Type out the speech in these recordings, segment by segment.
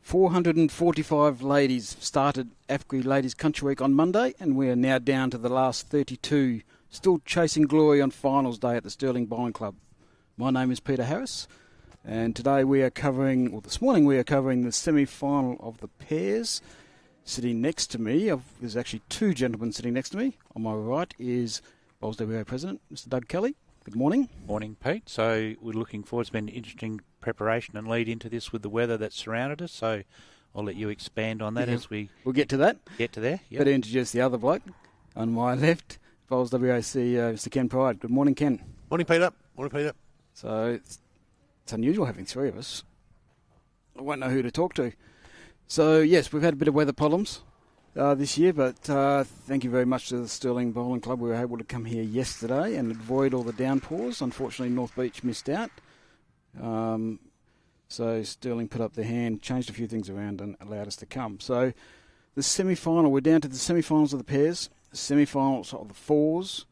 445 ladies started AFCRI Ladies Country Week on Monday, and we are now down to the last 32, still chasing glory on finals day at the Stirling Bowling Club. My name is Peter Harris, and today we are covering, or this morning we are covering the semi-final of the pairs. Sitting next to me, there's actually two gentlemen sitting next to me. On my right is Bowls WA President, Mr. Doug Kelly. Good morning. Morning, Pete. So we're looking forward. It's been an interesting preparation and lead into this with the weather that's surrounded us. So I'll let you expand on that as we'll get to that. Get to there. Yep. Better introduce the other bloke on my left, Bowls WA CEO, Mr. Ken Pride. Good morning, Ken. Morning, Peter. Morning, Peter. So it's unusual having three of us. I won't know who to talk to. So yes, we've had a bit of weather problems this year, but thank you very much to the Stirling Bowling Club. We were able to come here yesterday and avoid all the downpours. Unfortunately, North Beach missed out. So Stirling put up their hand, changed a few things around and allowed us to come. So the semi-final, we're down to the semi-finals of the pairs, the semi-finals of the fours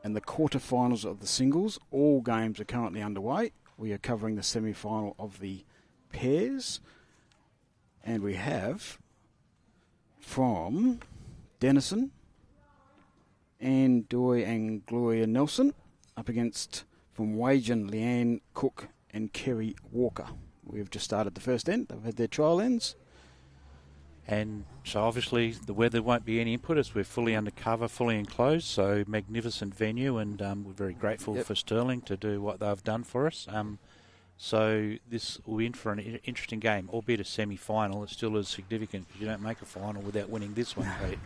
and the quarter-finals of the singles. All games are currently underway. We are covering the semi-final of the pairs. And we have from Denison, Anne Doy and Gloria Nelson, up against from Wagen, Leanne Cook and Kerry Walker. We've just started the first end. They've had their trial ends. And so obviously the weather won't be any input as we're fully undercover, fully enclosed. So magnificent venue, and we're very grateful for Stirling to do what they've done for us. So this will be in for an interesting game, albeit a semi-final. It still is significant because you don't make a final without winning this one, Pete.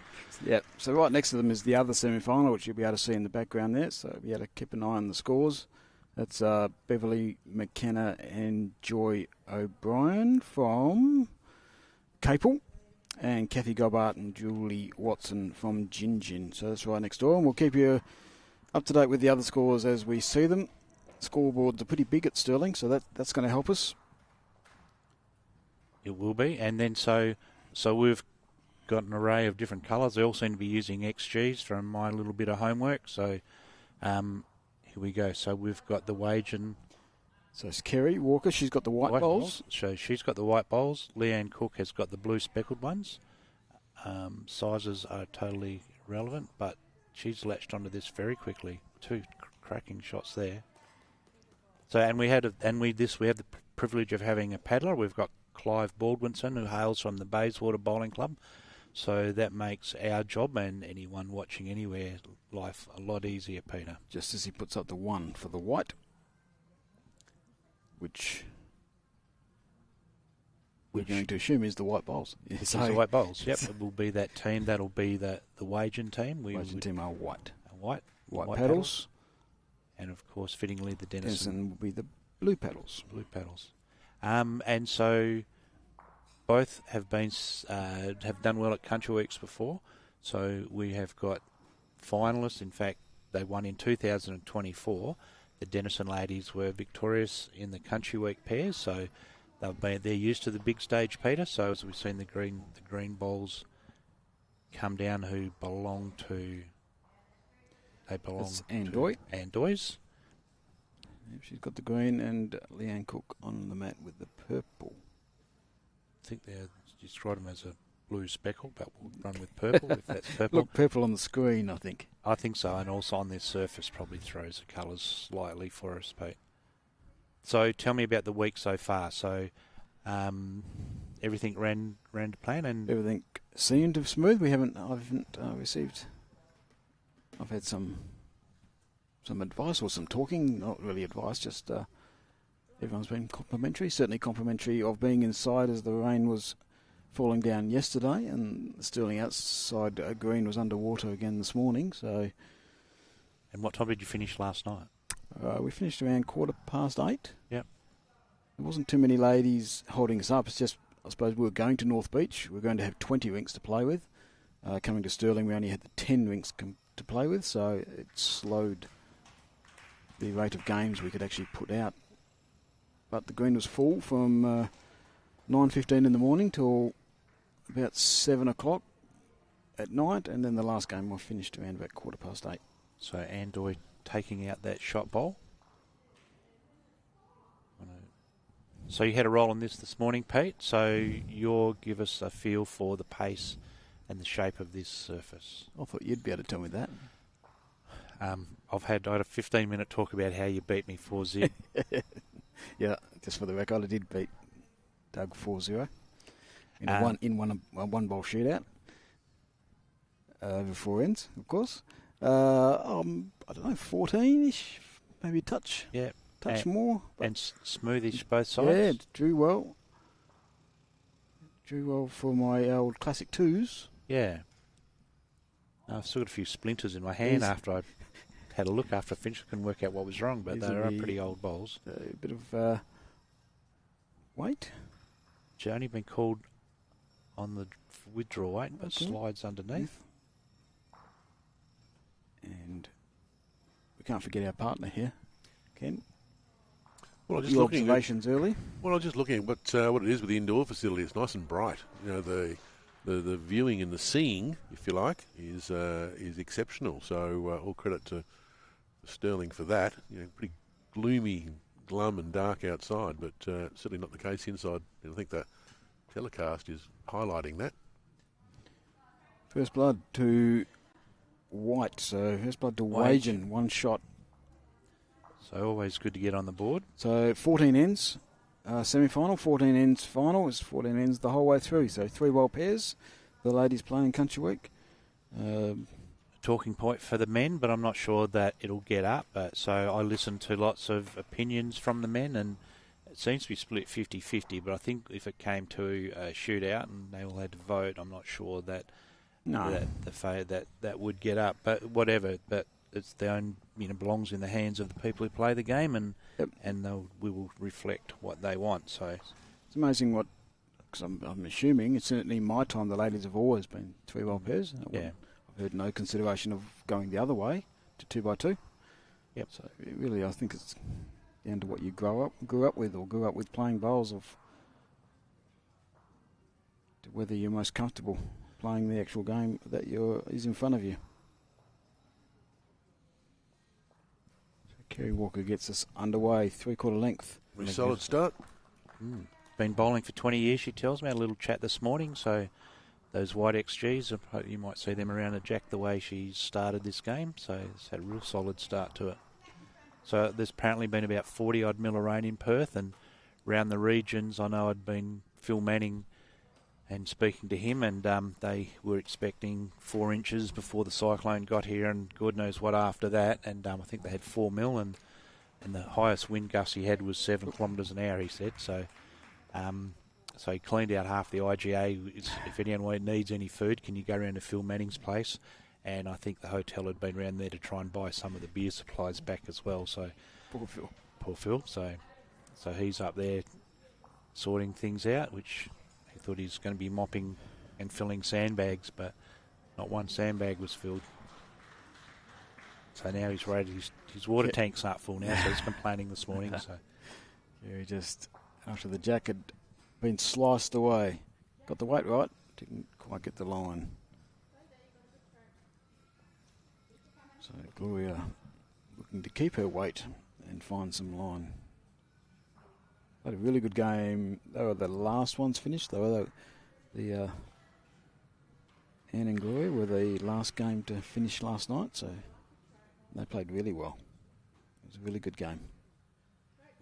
Yep. So right next to them is the other semi-final, which you'll be able to see in the background there. So we had to keep an eye on the scores. That's Beverly McKenna and Joy O'Brien from Capel, and Kathy Gobbart and Julie Watson from Gin. So that's right next door, and we'll keep you up to date with the other scores as we see them. Scoreboards are pretty big at Stirling, so that's going to help us. It will be, and then so we've got an array of different colours. They all seem to be using XGs from my little bit of homework. So here we go. So we've got the Wagen. So it's Kerry Walker. She's got the white bowls. So she's got the white bowls. Leanne Cook has got the blue speckled ones. Sizes are totally irrelevant, but she's latched onto this very quickly. Two cracking shots there. So we have the privilege of having a paddler. We've got Clive Baldwinson, who hails from the Bayswater Bowling Club. So that makes our job and anyone watching anywhere life a lot easier, Peter. Just as he puts up the one for the white, which we're going to assume is the white bowls. It's the white bowls. Yep, it will be that team. That'll be the Wagen team. Wagen team are white. White paddles. And, of course, fittingly, the Denison will be the blue paddles. And so both have done well at Country Weeks before. So we have got finalists. In fact, they won in 2024. The Denison ladies were victorious in the Country Week pairs. So they're used to the big stage, Peter. So as we've seen the green bowls come down, who belong to... They belong to Anne Doy's. She's got the green, and Leanne Cook on the mat with the purple. I think they're described them as a blue speckle, but we'll run with purple if that's purple. Look, purple on the screen, I think. I think so, and also on this surface probably throws the colours slightly for us, Pete. So tell me about the week so far. So everything ran to plan, and everything seemed smooth. I haven't received. I've had some advice or some talking, not really advice, just everyone's been complimentary, certainly complimentary of being inside as the rain was falling down yesterday, and the Stirling outside green was underwater again this morning. So, and what time did you finish last night? We finished around 8:15. Yep. There wasn't too many ladies holding us up. It's just, I suppose, we were going to North Beach. We were going to have 20 rinks to play with. Coming to Stirling, we only had the 10 rinks to play with, so it slowed the rate of games we could actually put out. But the green was full from 9:15 in the morning till about 7 o'clock at night, and then the last game was finished around about 8:15. So Anne Doy taking out that shot bowl. So you had a roll on this morning, Pete. So you'll give us a feel for the pace and the shape of this surface. I thought you'd be able to tell me that. I had a 15-minute talk about how you beat me 4-0. Yeah, just for the record, I did beat Doug 4-0 in a one-ball shootout over 4 ends, of course. I don't know, 14-ish, maybe a touch. Yeah. Touch more. And smoothish both sides? Yeah, drew well. Drew well for my old classic 2s. Yeah. I've still got a few splinters in my hand after I had a look after I finished. I couldn't work out what was wrong, but they are pretty old bowls. A bit of weight. It's only been called on the withdrawal weight, but slides underneath. And we can't forget our partner here, Ken. Well, just your observations early. Well, I was just looking at what it is with the indoor facility. It's nice and bright. You know, the viewing and the seeing, if you like, is exceptional. So all credit to Stirling for that. You know, pretty gloomy, glum and dark outside, but certainly not the case inside. And I think the telecast is highlighting that. First blood to White. So first blood to Wagen, one shot. So always good to get on the board. So 14 ends, semi-final, 14 ends final. It's 14 ends the whole way through. So 3 well pairs. The ladies playing Country Week. Talking point for the men, but I'm not sure that it'll get up. So I listened to lots of opinions from the men, and it seems to be split 50-50. But I think if it came to a shootout and they all had to vote, I'm not sure that that would get up. But whatever. But it's their own, belongs in the hands of the people who play the game, and we will reflect what they want. So it's amazing what, because I'm assuming it's certainly in my time the ladies have always been 3 well pairs. Yeah. I've heard no consideration of going the other way to 2x2. Yep. So really, I think it's down to what you grew up with playing bowls of, to whether you're most comfortable playing the actual game that is in front of you. Kerry Walker gets us underway, 3/4 length. Very solid start. Been bowling for 20 years, she tells me. I had a little chat this morning, so those white XGs, you might see them around a jack the way she started this game, so it's had a real solid start to it. So there's apparently been about 40-odd mil of rain in Perth, and around the regions, I know I'd been Phil Manning and speaking to him, and they were expecting 4 inches before the cyclone got here, and God knows what after that. And I think they had 4 mil, and the highest wind gust he had was 7 kilometres an hour, he said. So so he cleaned out half the IGA. If anyone needs any food, can you go around to Phil Manning's place? And I think the hotel had been around there to try and buy some of the beer supplies back as well. So Poor Phil. So he's up there sorting things out, which he thought he's going to be mopping and filling sandbags, but not one sandbag was filled. So now he's worried his water tanks aren't full now, so he's complaining this morning. So yeah, he just, after the jack had been sliced away, got the weight right, didn't quite get the line. So Gloria looking to keep her weight and find some line. Had a really good game. They were the last ones finished. They were the Anne and Gloria were the last game to finish last night, so they played really well. It was a really good game.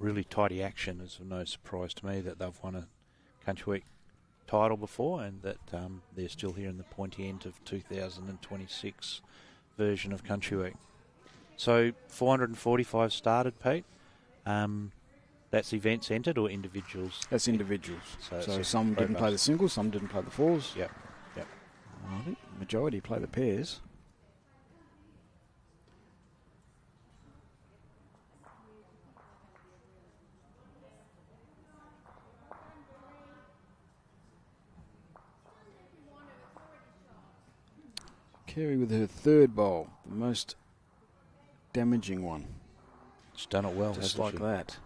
Really tidy action. It's no surprise to me that they've won a Country Week title before, and that they're still here in the pointy end of 2026 version of Country Week. So 445 started, Pete. That's events entered or individuals? That's individuals. So some didn't play the singles, some didn't play the fours. Yep. I think the majority play the pairs. Kerry with her third bowl, the most damaging one. She's done it well, just like that.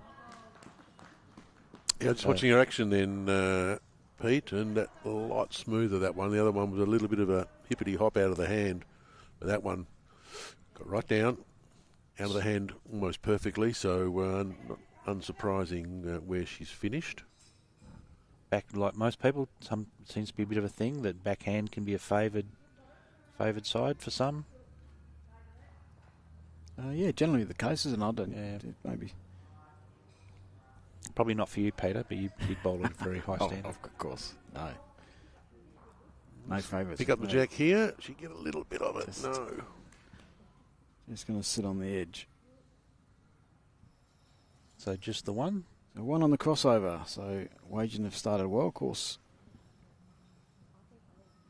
Yeah, just watching her action then, Pete, and that a lot smoother, that one. The other one was a little bit of a hippity hop out of the hand, but that one got right down, out of the hand almost perfectly, so unsurprising where she's finished. Back, like most people, some seems to be a bit of a thing that backhand can be a favoured side for some. Yeah, generally the case is, and I don't. Yeah. Maybe. Probably not for you, Peter, but you bowl at a very high standard. Of course, no. No favourites. Pick up the jack here. She get a little bit of it. Just- No. Just going to sit on the edge. So just the one. So one on the crossover. So Wagen have started well, of course.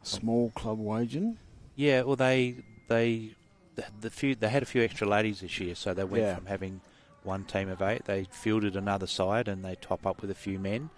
Small club Wagen. Yeah, well, they had a few extra ladies this year, so they went from having one team of 8. They fielded another side, and they top up with a few men.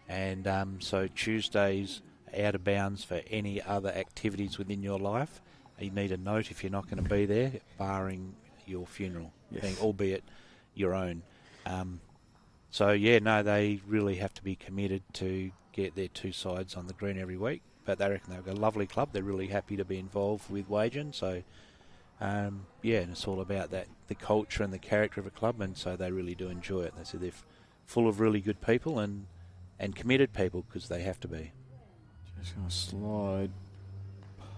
And so Tuesdays out of bounds for any other activities within your life. You need a note if you're not going to be there, barring your funeral, albeit your own. They really have to be committed to get their 2 sides on the green every week. But they reckon they've got a lovely club. They're really happy to be involved with Wagen. So, and it's all about that, the culture and the character of a club, and so they really do enjoy it. They say they're full of really good people and committed people, because they have to be. Just going to slide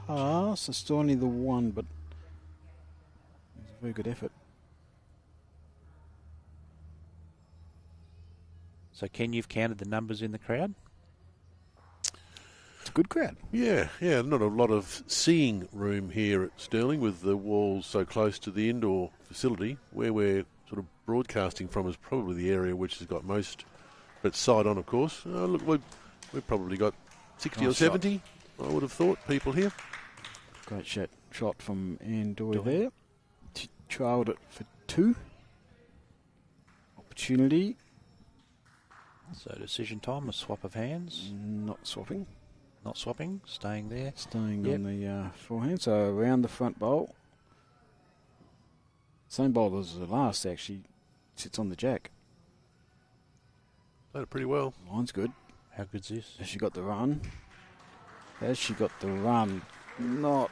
past. It's still only the one, but it's a very good effort. So, Ken, you've counted the numbers in the crowd? It's a good crowd. Yeah, not a lot of seeing room here at Stirling with the walls so close to the indoor facility. Where we're sort of broadcasting from is probably the area which has got most, but side on, of course. Look, we've probably got 60 or 70, I would have thought, people here. Great shot from Andoy there. She trailed it for 2. Opportunity. So decision time, a swap of hands. Not swapping. Not swapping, staying there. Staying on the forehand. So around the front bowl. Same bowl as the last, actually. Sits on the jack. Played it pretty well. Line's good. How good's this? Has she got the run? Not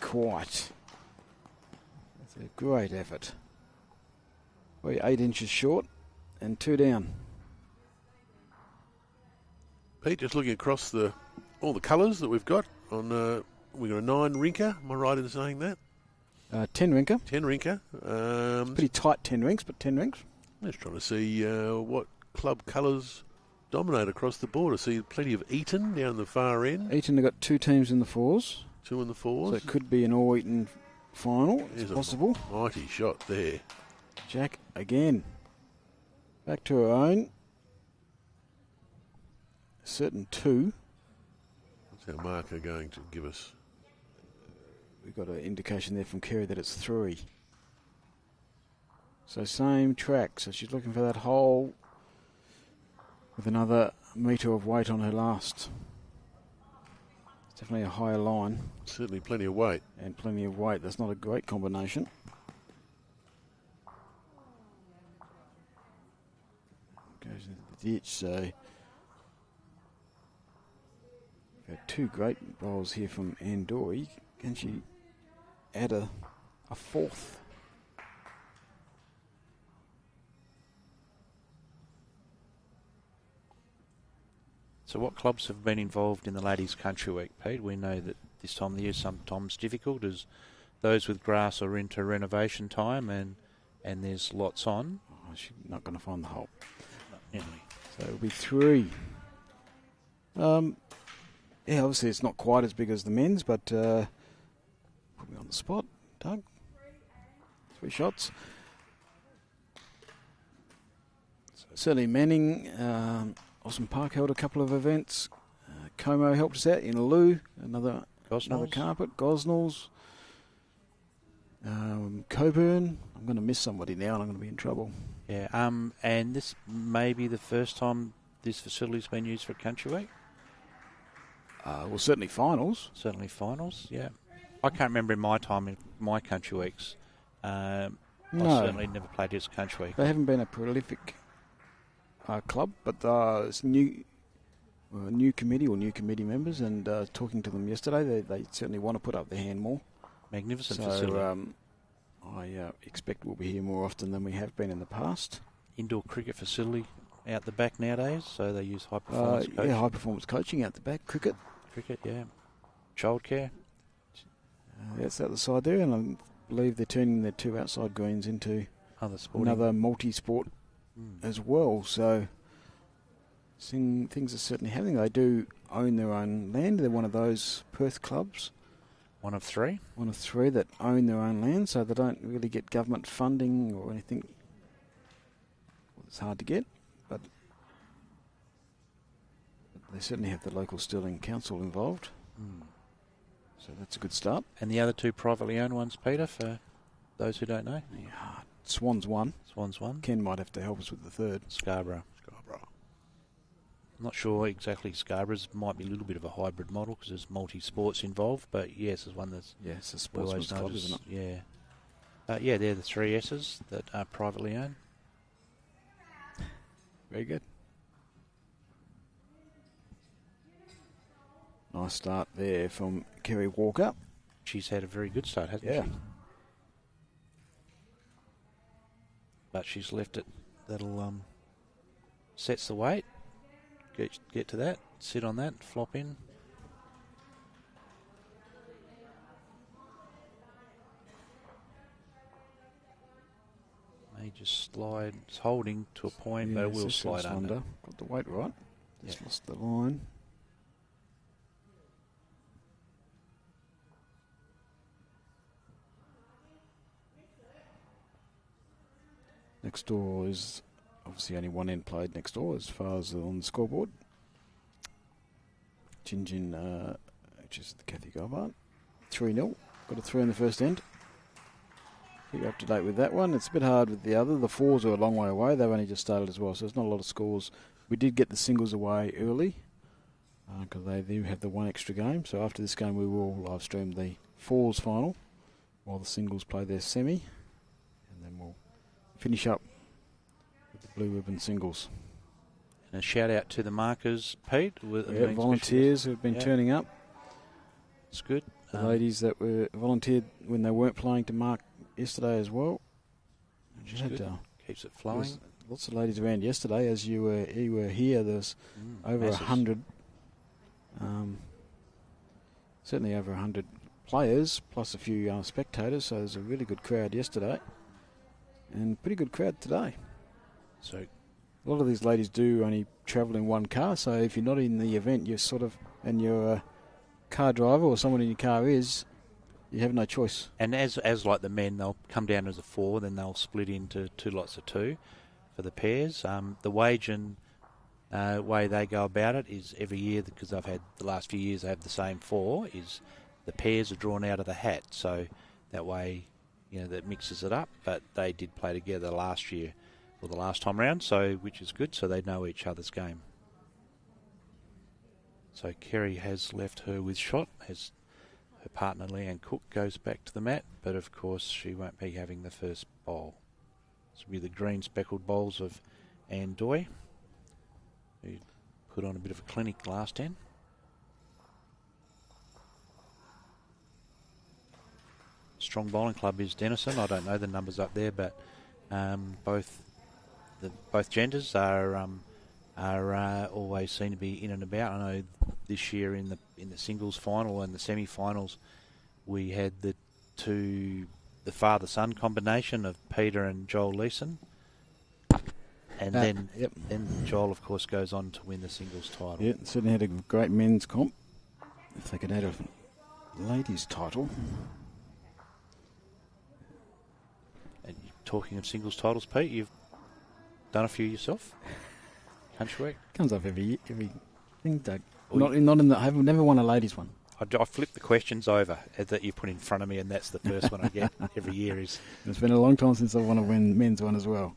quite. It's a great effort. We're 8 inches short and 2 down. Pete, just looking across all the colours that we've got on, we've got a 9 rinker. Am I right in saying that? 10 rinker. 10 rinker. Pretty tight 10 rinks, but 10 rinks. Just trying to see what club colours dominate across the board. I see plenty of Eton down the far end. Eton have got 2 teams in the 4s. 2 in the 4s. So it could be an all-Eton final. It's possible. A mighty shot there. Jack again. Back to her own. Certain 2. What's our marker going to give us? We've got an indication there from Kerry that it's 3. So same track. So she's looking for that hole with another metre of weight on her last. It's definitely a higher line. Certainly plenty of weight. And plenty of weight. That's not a great combination. Goes into the ditch, so... We've had 2 great bowls here from Andoi. Can she add a 4th? So what clubs have been involved in the Ladies' Country Week, Pete? We know that this time of the year is sometimes difficult, as those with grass are into renovation time, and there's lots on. Oh, she's not going to find the hole. Not nearly. So it'll be 3. Yeah, obviously it's not quite as big as the men's, but put me on the spot, Doug. 3 shots. Certainly Manning, Austin Park held a couple of events. Como helped us out in Lou, another carpet. Gosnells. Coburn. I'm going to miss somebody now and I'm going to be in trouble. Yeah, and this may be the first time this facility's been used for Country Week. Well, certainly finals. Certainly finals, yeah. I can't remember in my time in my Country Weeks. I certainly never played this Country Week. They haven't been a prolific club, but it's new committee or new committee members, and talking to them yesterday, they certainly want to put up their hand more. Magnificent facility. I expect we'll be here more often than we have been in the past. indoor cricket facility out the back nowadays, so they use high-performance coaching. Yeah, high-performance coaching out the back. Cricket, yeah. Childcare. That's out the side there, and I believe they're turning their 2 outside greens into another multi-sport as well. So things are certainly happening. They do own their own land. They're one of those Perth clubs. One of three that own their own land, so they don't really get government funding or anything. It's hard to get, but they certainly have the local Stirling Council involved. So that's a good start. And the other 2 privately owned ones, Peter, for those who don't know? Yeah, Swan's one. Ken might have to help us with the third. Scarborough. I'm not sure exactly. Scarborough's might be a little bit of a hybrid model because there's multi-sports involved, but yes, there's one that's... Yeah, it's a sportsman's club, isn't it? Yeah. Yeah, they're the 3 S's that are privately owned. Very good. Nice start there from Kerry Walker. She's had a very good start, hasn't she? But she's left it. That'll sets the weight. Get to that. Sit on that. Flop in. May just slide. It's holding to a point, but it will slide under. Got the weight right. Just lost the line. Next door is obviously only one end played next door as far as on the scoreboard. Jinjin, which is the Kathy Gobart. 3-0. Got a 3 in the first end. Keep up to date with that one. It's a bit hard with the other. The 4s are a long way away. They've only just started as well, so there's not a lot of scores. We did get the singles away early because they do have the 1 extra game. So after this game, we will live stream the 4s final while the singles play their semi. And then we'll finish up with the blue ribbon singles. And a shout out to the markers, Pete. Volunteers who have been turning up. It's good. The ladies that were volunteered when they weren't playing to mark yesterday as well. Keeps it flowing. Lots of ladies around yesterday. As you were here, there's over 100. Certainly over 100 players, plus a few spectators. So there's a really good crowd yesterday. And pretty good crowd today. So a lot of these ladies do only travel in one car, so if you're not in the event, you're sort of, and you're a car driver or someone in your car is, you have no choice. And as like the men, they'll come down as a 4, then they'll split into 2 lots of 2 for the pairs. The wage and way they go about it is every year, because I've had the last few years, I have the same 4, is the pairs are drawn out of the hat, so that way, that mixes it up. But they did play together last year, or the last time round, so which is good, so they know each other's game. So Kerry has left her with shot as her partner Leanne Cook goes back to the mat, but of course she won't be having the first bowl. This will be the green speckled bowls of Anne Doy, who put on a bit of a clinic last end. Strong bowling club is Denison. I don't know the numbers up there, but both genders are always seen to be in and about. I know this year in the singles final and the semi-finals, we had the father-son combination of Peter and Joel Leeson, and then Joel, of course, goes on to win the singles title. Yeah, certainly had a great men's comp. If they could add a ladies' title. And talking of singles titles, Pete, you've done a few yourself. Country Week comes up every thing, Doug. Not in the. I've never won a ladies' one. I flip the questions over that you put in front of me, and that's the first one I get every year. It's been a long time since I've won a men's one as well.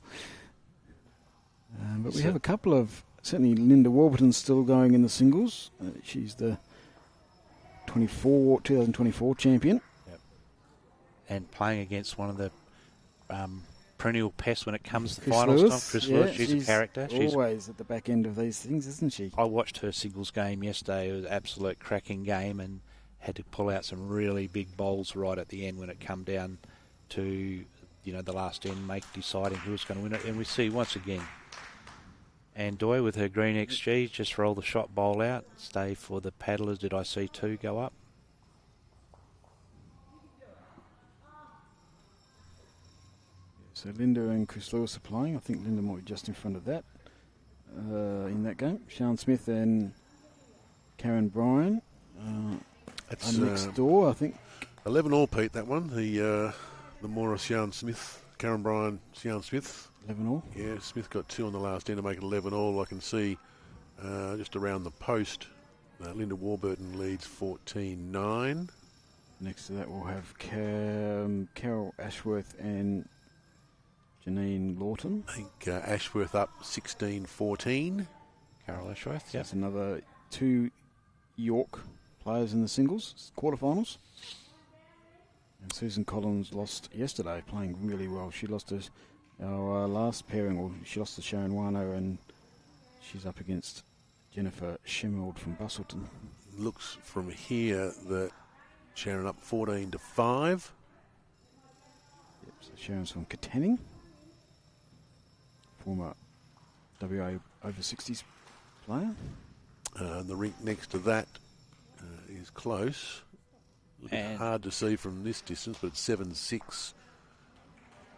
But we have a couple of, certainly Linda Warburton's still going in the singles. She's the 2024 champion. Yep. And playing against one of the perennial pests when it comes to the finals time. Chris Lewis, she's a character. She's always at the back end of these things, isn't she? I watched her singles game yesterday. It was an absolute cracking game and had to pull out some really big bowls right at the end when it come down to the last end deciding who's going to win it. And we see once again Andoy with her green XG just roll the shot bowl out. Stay for the paddlers. Did I see 2 go up? So Linda and Chris Lewis are playing. I think Linda might be just in front of that in that game. Sian Smith and Karen Bryan That's are next door, I think. 11 all, Pete, that one. The Maura Sian Smith, Karen Bryan, Sian Smith. 11 all. Yeah, Smith got 2 on the last end to make it 11 all. I can see just around the post, Linda Warburton leads 14-9. Next to that we'll have Carol Ashworth and Janine Lawton. I think Ashworth up 16-14. Carol Ashworth, So yeah. that's another 2 York players in the singles quarterfinals. And Susan Collins lost yesterday, playing really well. She lost to our last pairing, or she lost to Sharon Wano, and she's up against Jennifer Shemmold from Bustleton. Looks from here that Sharon up 14-5. Yep, so Sharon's from Katanning. Former WA over 60s player. The rink next to that is close. A little bit And hard to see from this distance, but it's 7-6.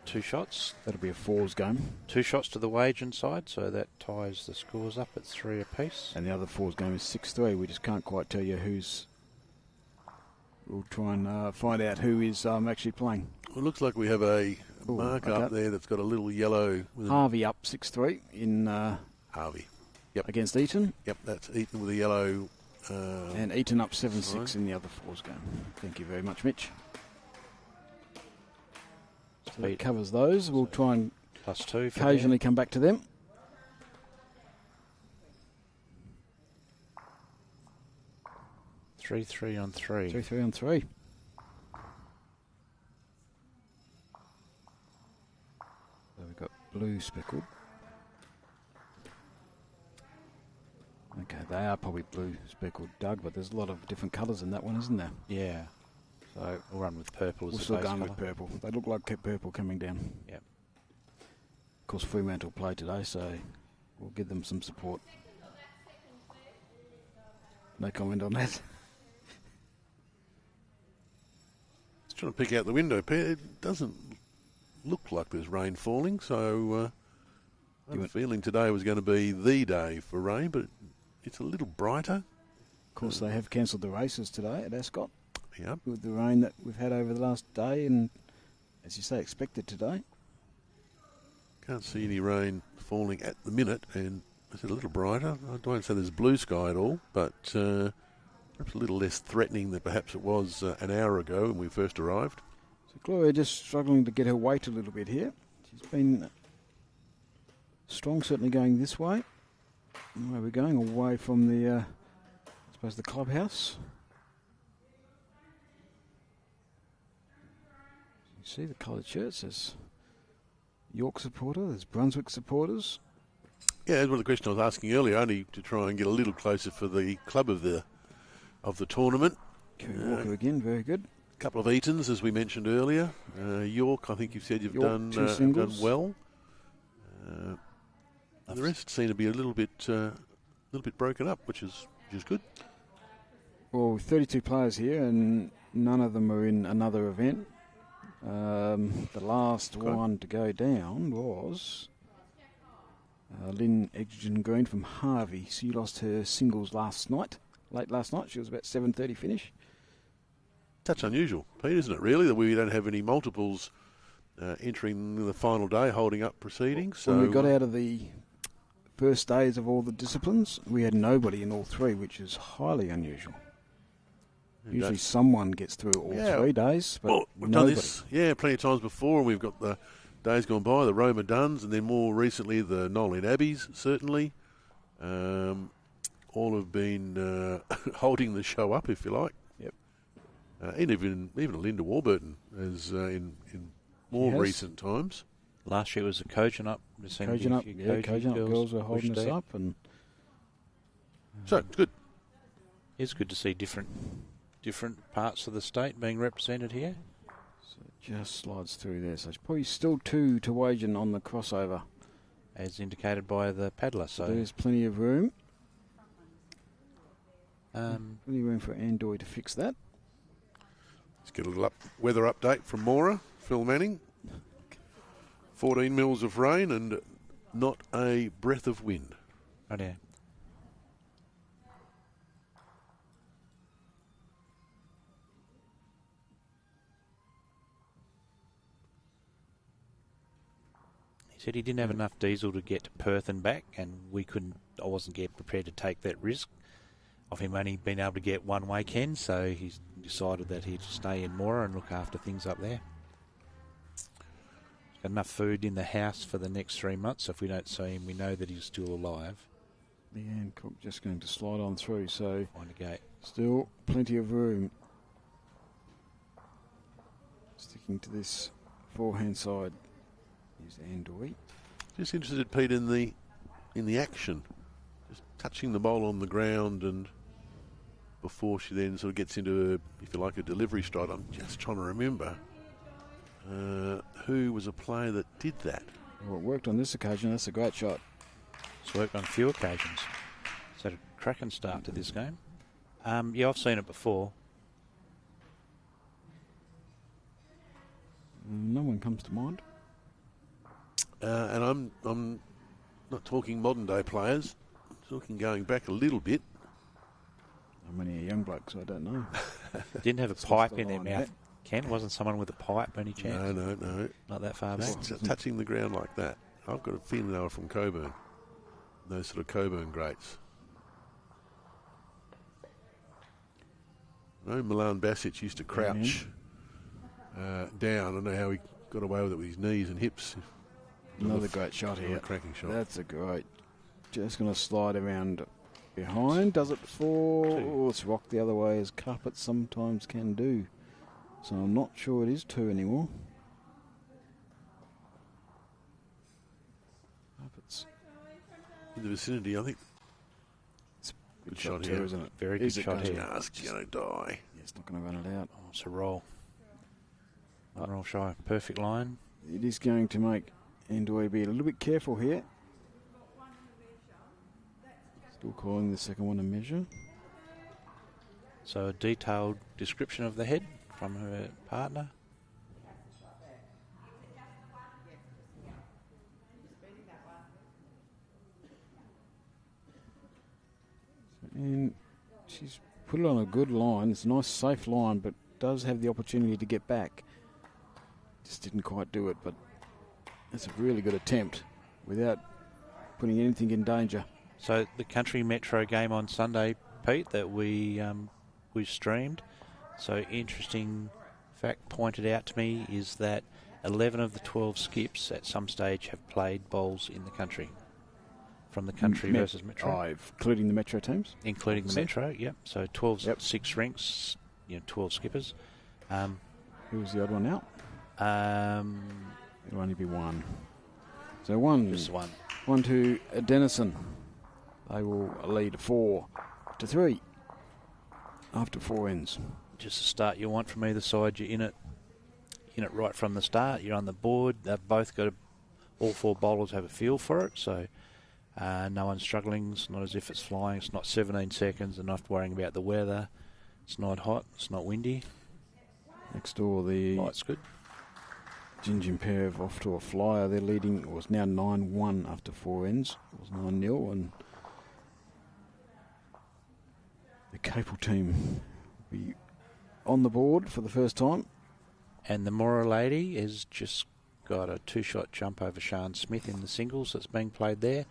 2 shots. That'll be a fours game. 2 shots to the Wagen side, so that ties the scores up at 3 apiece. And the other fours game is 6-3. We just can't quite tell you who's... We'll try and find out who is actually playing. Well, it looks like we have a Ooh, mark okay. up there that's got a little yellow. With Harvey up 6-3 in Harvey. Yep. against Eton. Yep, that's Eton with a yellow. And Eton up 7-6 Sorry. in the other fours game. Thank you very much, Mitch. So that Pete. covers those. We'll try and Plus 2 for occasionally come back to them. them. 3 on 3. 3-3 on 3. So we've got blue speckled. Okay, they are probably blue speckled, Doug, but there's a lot of different colours in that one, isn't there? Yeah. So We'll run with purple as we're the still base going with colour. purple. They look like purple coming down. Yep. Of course, Fremantle play today, so we'll give them some support. No comment on that. Just trying to pick out the window, Pete. It doesn't look like there's rain falling, so I have a feeling today was going to be the day for rain, but it's a little brighter. Of course, they have cancelled the races today at Ascot Yeah. with the rain that we've had over the last day, and as you say, expected today. Can't see any rain falling at the minute, and it's a little brighter. I don't say there's blue sky at all, but perhaps a little less threatening than perhaps it was an hour ago when we first arrived. So Gloria just struggling to get her weight a little bit here. She's been strong, certainly going this way. Where we're going, away from the, I suppose, the clubhouse. You see the coloured shirts. There's York supporter, there's Brunswick supporters. Yeah, that's one of the questions I was asking earlier, only to try and get a little closer for the club of the tournament. Kerry Walker again, very good. A couple of Etons, as we mentioned earlier. York, I think you said you've York, done 2 singles. well. And the rest seem to be a little bit broken up, which is good. Well, 32 players here, and none of them are in another event. The last one to go down was Lynn Edgerton Green from Harvey. She lost her singles late last night. She was about 7:30 finish. That's unusual, Pete, isn't it, really, that we don't have any multiples entering the final day, holding up proceedings. So When we got out of the first days of all the disciplines, we had nobody in all 3, which is highly unusual. Usually someone gets through all 3 days, but well, we've nobody. done this, plenty of times before, and we've got the days gone by, the Roma Duns, and then more recently the Nolan Abbeys, certainly. All have been holding the show up, if you like. Yep. Even Linda Warburton is in more recent times. Last year was the Cogent up. Cogent up, Cogent up girls were holding us up, and so it's good. It's good to see different parts of the state being represented here. Just slides through there. So it's probably still 2 to Wagen on the crossover. As indicated by the paddler. So there's plenty of room. Plenty of room for Andoy to fix that. Let's get a little weather update from Mora. Phil Manning. 14 mils of rain and not a breath of wind. Oh dear. He said he didn't have enough diesel to get to Perth and back, and I wasn't prepared to take that risk of him only being able to get one weekend, so he's decided that he'd stay in Mora and look after things up there. He's got enough food in the house for the next 3 months, so if we don't see him, we know that he's still alive. Leanne Cook just going to slide on through, so find a gate. Still plenty of room. Sticking to this forehand side. Here's Andoy. Just interested, Pete, in the action. Just touching the bowl on the ground, and before she then sort of gets into, if you like, a delivery stride. I'm just trying to remember who was a player that did that. Well, it worked on this occasion. That's a great shot. It's worked on a few occasions. It's had a cracking start to this game. Yeah, I've seen it before. No one comes to mind. And I'm not talking modern day players. I'm talking going back a little bit. How many are young blokes? I don't know. Didn't have a pipe in their mouth. Ken, wasn't someone with a pipe any chance? No. Not that far back. Just touching the ground like that. I've got a feeling they were from Coburn. Those sort of Coburn greats. I know Milan Basic used to crouch down. I don't know how he got away with it with his knees and hips. Another great shot here. Cracking shot. That's a great. Just going to slide around behind. Does it fall? Oh, it's rocked the other way, as carpets sometimes can do. So I'm not sure it is 2 anymore. Carpets. In the vicinity, I think. It's a good shot here, isn't it? Very good shot here. It's going to die. Yeah, it's not going to run it out. Oh, it's a roll. Roll shy. Perfect line. It is going to make Andoy be a little bit careful here. Still calling the second one a measure. So a detailed description of the head from her partner. And she's put it on a good line. It's a nice, safe line, but does have the opportunity to get back. Just didn't quite do it, but it's a really good attempt without putting anything in danger. So the Country Metro game on Sunday, Pete, that we streamed. So interesting fact pointed out to me is that 11 of the 12 skips at some stage have played bowls in the country. From the Country versus Metro. Including the Metro teams? Including the Metro, yep. So 12, 6 rinks, 12 skippers. Who was the odd one out? It'll only be one. So Just one. 1 to Denison. They will lead 4-3 after 4 ends. Just the start you want from either side. You're in it right from the start. You're on the board. They've both got all 4 bowlers have a feel for it. So no one's struggling. It's not as if it's flying. It's not 17 seconds. They're not worrying about the weather. It's not hot. It's not windy. Next door, the light's good. Gingin pair of off to a flyer. They're leading. It was now 9-1 after 4 ends. It was 9-0, and the Capel team will be on the board for the first time. And the Mora lady has just got a 2-shot jump over Sian Smith in the singles that's being played there.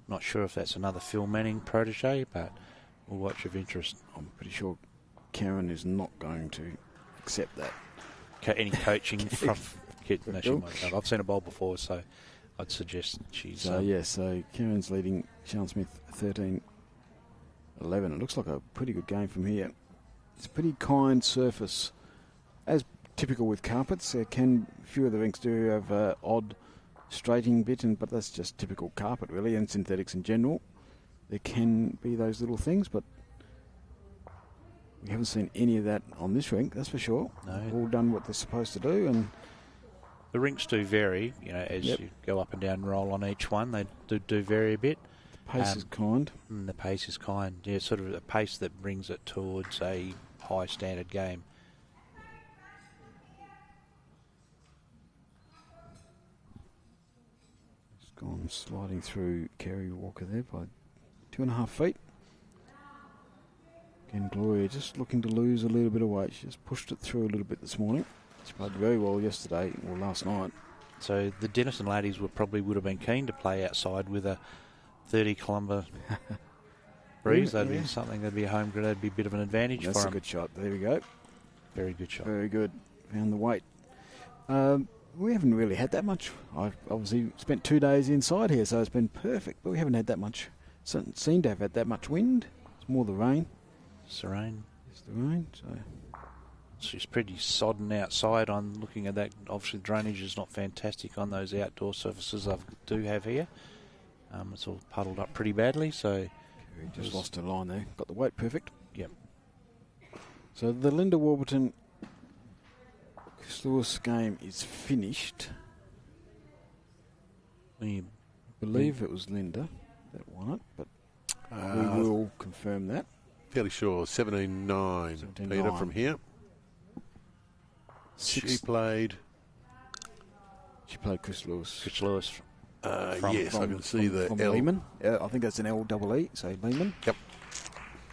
Not sure if that's another Phil Manning protege, but we'll watch of interest. I'm pretty sure Karen is not going to accept that. Any coaching from... No, she might not. I've seen a bowl before, so I'd suggest she's... So Karen's leading Sian Smith 13-11. It looks like a pretty good game from here. It's a pretty kind surface. As typical with carpets, a few of the rinks do have odd straighting bit, but that's just typical carpet, really, and synthetics in general. There can be those little things, but We haven't seen any of that on this rink, that's for sure. No. All done what they're supposed to do, and The rinks do vary, as you go up and down and roll on each one. They do vary a bit. the pace is kind. The pace is kind. Yeah, sort of a pace that brings it towards a high standard game. It's gone sliding through Kerry Walker there by 2.5 feet. Again, Gloria just looking to lose a little bit of weight. She just pushed it through a little bit this morning. She played very well yesterday, or last night. So the Denison ladies would have been keen to play outside with a 30-kilometre breeze. That'd be something. That'd be a home grid. That'd be a bit of an advantage for them. That's a good shot. There we go. Very good shot. Very good. Found the weight. We haven't really had that much. I've obviously spent 2 days inside here, so it's been perfect. But we haven't had that much. Doesn't seem to have had that much wind. It's more the rain. It's the rain. It's the rain. So she's pretty sodden outside. On looking at that, obviously drainage is not fantastic on those outdoor surfaces I do have here. It's all puddled up pretty badly. So Kerry just lost her line there. Got the weight perfect. Yep. So the Linda Warburton Chris Lewis game is finished. I believe it was Linda that won it, but we will confirm that. Fairly sure, 17-9, Peter, from here. She played Chris Lewis. Chris Lewis. Yes, I can see the from L. Lehman. I think that's an LEE, so Lehman. Yep.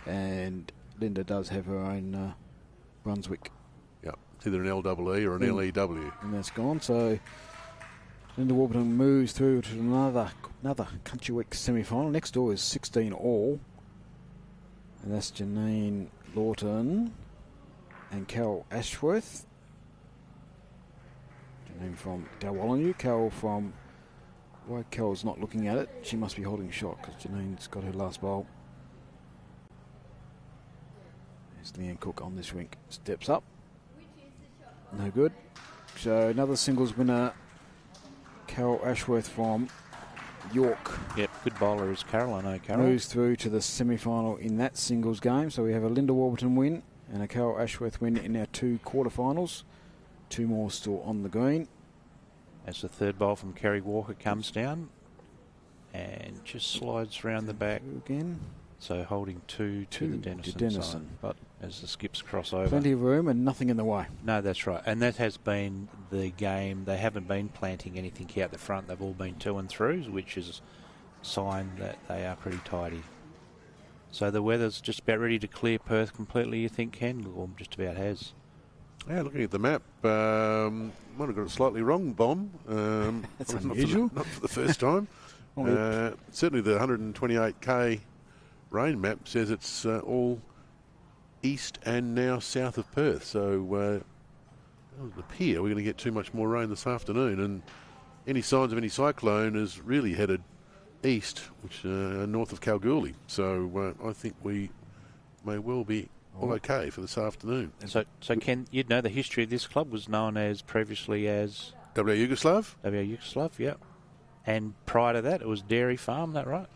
And Linda does have her own Brunswick. Yep. It's either an LEE or an LEW. And that's gone. So Linda Warburton moves through to another Country Week semi-final. Next door is 16 all. And that's Janine Lawton and Carol Ashworth. Janine from Dalwallinu. Carol from... Why Carol's not looking at it? She must be holding shot because Janine's got her last bowl. There's Leanne Cook on this rink. Steps up. No good. So another singles winner, Carol Ashworth from York. Yep, good bowler is Carol. I know Carol. Moves through to the semi-final in that singles game. So we have a Linda Warburton win and a Carol Ashworth win in our 2 quarterfinals. 2 more still on the green. As the third bowl from Kerry Walker comes down and just slides round the back. Again. So holding 2 to the Denison side. But as the skips cross over. Plenty of room and nothing in the way. No, that's right. And that has been the game. They haven't been planting anything out the front. They've all been 2 and throughs, which is a sign that they are pretty tidy. So the weather's just about ready to clear Perth completely, you think, Ken? Or just about has. Yeah, looking at the map, might have got it slightly wrong, Bomb. That's unusual. Not for the first time. Certainly the 128k rain map says it's all east and now south of Perth. So it doesn't appear we're going to get too much more rain this afternoon. And any signs of any cyclone is really headed east, which north of Kalgoorlie. So I think we may well be all okay for this afternoon. So Ken, you'd know the history of this club was known as previously as... WA Yugoslav? WA Yugoslav, yep. And prior to that, it was Dairy Farm, that right?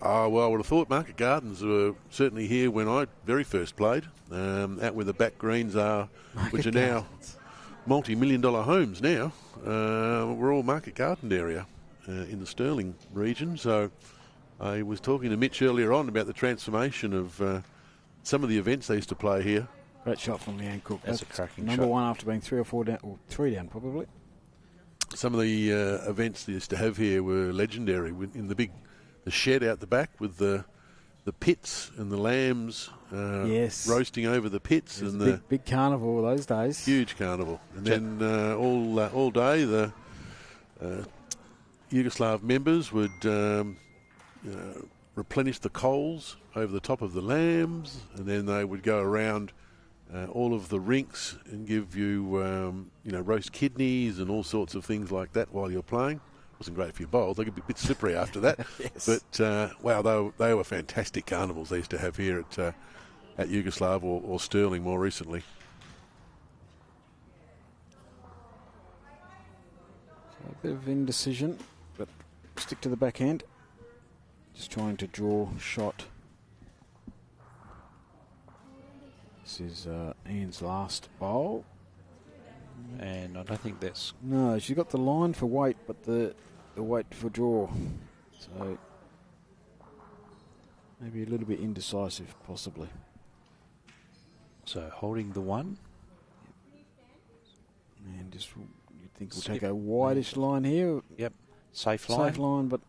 Well, I would have thought Market Gardens were certainly here when I very first played, out where the back greens are, which are now multi-million-dollar homes now. We're all Market Garden area in the Stirling region. So I was talking to Mitch earlier on about the transformation of some of the events they used to play here. Great shot from Leanne Cook. That's a cracking number shot. one after being 3 or 4 down, or 3 down probably. Some of the events they used to have here were legendary. In the shed out the back with the pits and the lambs roasting over the pits. It was and a big carnival those days. Huge carnival. And then all day the Yugoslav members would replenish the coals over the top of the lambs, and then they would go around all of the rinks and give you, roast kidneys and all sorts of things like that while you're playing. Wasn't great for your bowls. They could be a bit slippery after that. Yes. But they were fantastic carnivals they used to have here at Yugoslav or Stirling more recently. So a bit of indecision, but stick to the backhand. Just trying to draw shot This is Ian's last bowl. And I don't think that's... No, she's got the line for weight, but the weight for draw. So maybe a little bit indecisive, possibly. So holding the 1. And just, you'd think we'll take a wideish line here. Yep, safe line. Safe line, but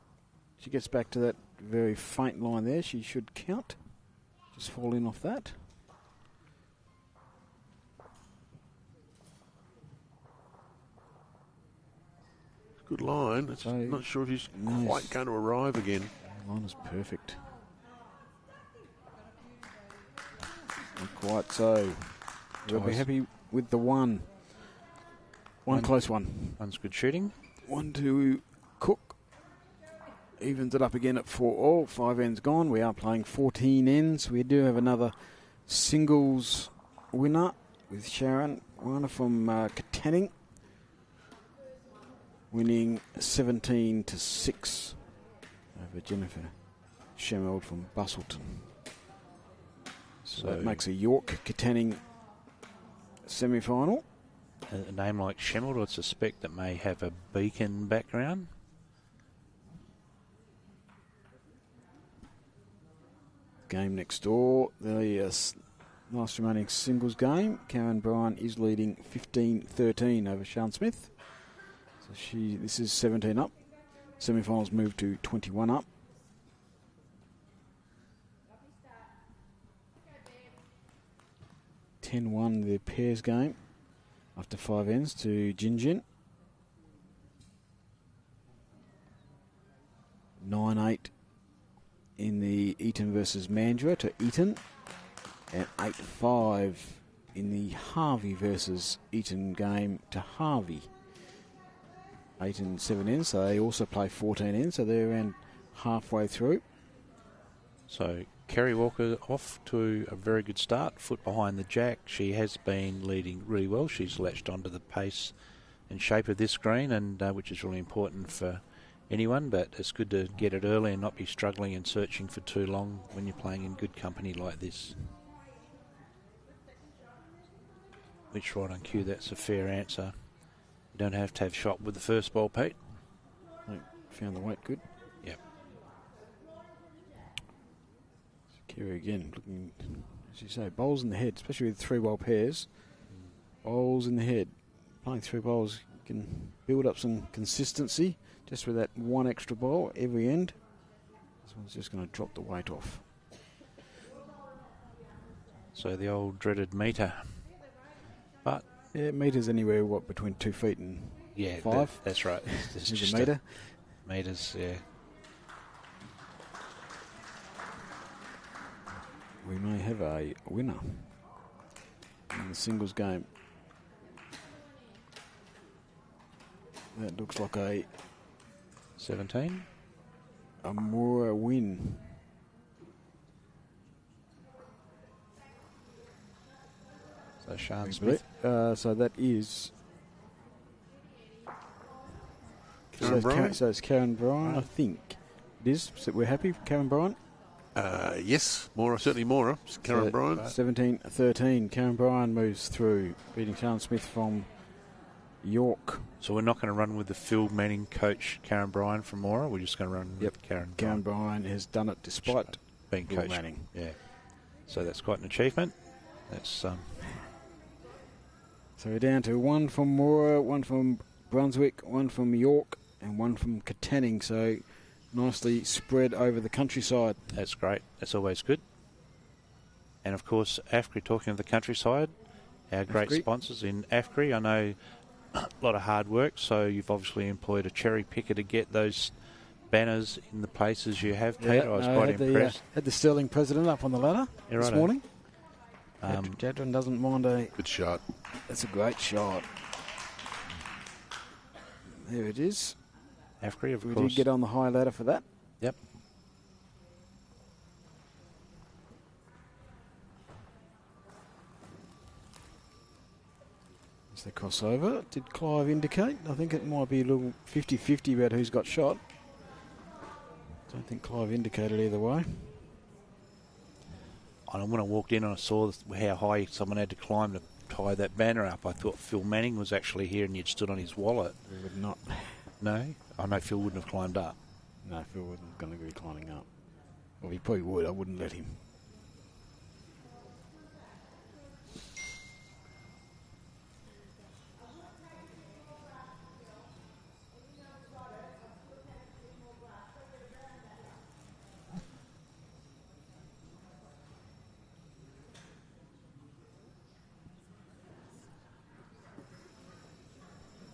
she gets back to that very faint line there. She should count. Just fall in off that. Good line. It's So, not sure if he's nice. quite going to arrive again. The line is perfect. Not quite so. We'll be Twice. happy with the 1. One close one. One's good shooting. 1 to Cook. Evens it up again at 4-all. 5 ends gone. We are playing 14 ends. We do have another singles winner with Sharon. One from Katanning. Winning 17 to 6 over Jennifer Schemmeld from Bustleton. So that makes a York Katanning semi-final. A name like Schemmeld, I'd suspect that may have a Beacon background. Game next door. The last remaining singles game. Karen Bryan is leading 15-13 over Sean Smith. So this is 17 up. Semi-finals move to 21 up. (10-1) the pairs game after 5 ends to Jinjin. 9-8 in the Eton versus Mandurah to Eton, and 8-5 in the Harvey versus Eton game to Harvey. 8 and 7 ends, so they also play 14 ends, so they're around halfway through. So Kerry Walker off to a very good start, foot behind the jack. She has been leading really well. She's latched onto the pace and shape of this green, and which is really important for anyone, but it's good to get it early and not be struggling and searching for too long when you're playing in good company like this. Which right on cue, that's a fair answer. You don't have to have shot with the first ball, Pete. Found the weight good. Yep. Kerry again, looking, as you say, bowls in the head, especially with 3-bowl pairs. Bowls in the head. Playing 3 bowls, you can build up some consistency just with that 1 extra bowl every end. This one's just going to drop the weight off. So the old dreaded meter. But yeah, meters anywhere, between 2 feet and 5? That's right. It's Is just a meter. Meters, yeah. We may have a winner in the singles game. That looks like a 17. Amora win. So Sean Smith. So that is Karen Bryan? So it's Karen Bryan, I think. It is. So we're happy, Karen Bryan. Yes, certainly Mora. Karen Bryan. 17-13. Karen Bryan moves through, beating Sean Smith from York. So we're not going to run with the Phil Manning coach, Karen Bryan from Mora. We're just going to run with Karen Bryan. Karen Bryan has done it despite being Phil coached. Manning. Yeah. So that's quite an achievement. That's So we're down to 1 from Mora, 1 from Brunswick, 1 from York, and 1 from Katanning. So nicely spread over the countryside. That's great. That's always good. And of course, AFCRI, talking of the countryside, our great AFCRI. sponsors in AFCRI. I know a lot of hard work, so you've obviously employed a cherry picker to get those banners in the places you have, Peter. I was quite impressed. Had the Stirling president up on the ladder this morning. Jadron doesn't mind a... Good shot. That's a great shot. There it is. AFCRI, of We course. did get on the high ladder for that. Yep. As they cross over, did Clive indicate? I think it might be a little 50-50 about who's got shot. Don't think Clive indicated either way. And when I walked in and I saw how high someone had to climb to tie that banner up, I thought Phil Manning was actually here and he'd stood on his wallet. We would not. No? I know Phil wouldn't have climbed up. No, Phil wasn't going to be climbing up. Well, he probably would. I wouldn't let him.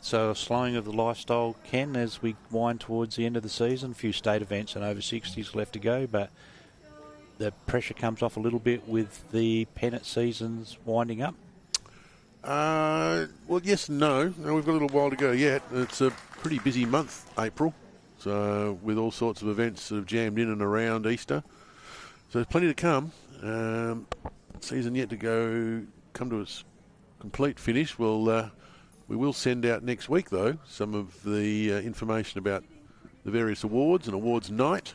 So a slowing of the lifestyle, Ken, as we wind towards the end of the season. A few state events and over 60s left to go, but the pressure comes off a little bit with the pennant seasons winding up. Well, yes and no. No. We've got a little while to go yet. It's a pretty busy month, April, so with all sorts of events sort of jammed in and around Easter. So there's plenty to come. Season yet to come to its complete finish. We will send out next week, though, some of the information about the various awards and awards night.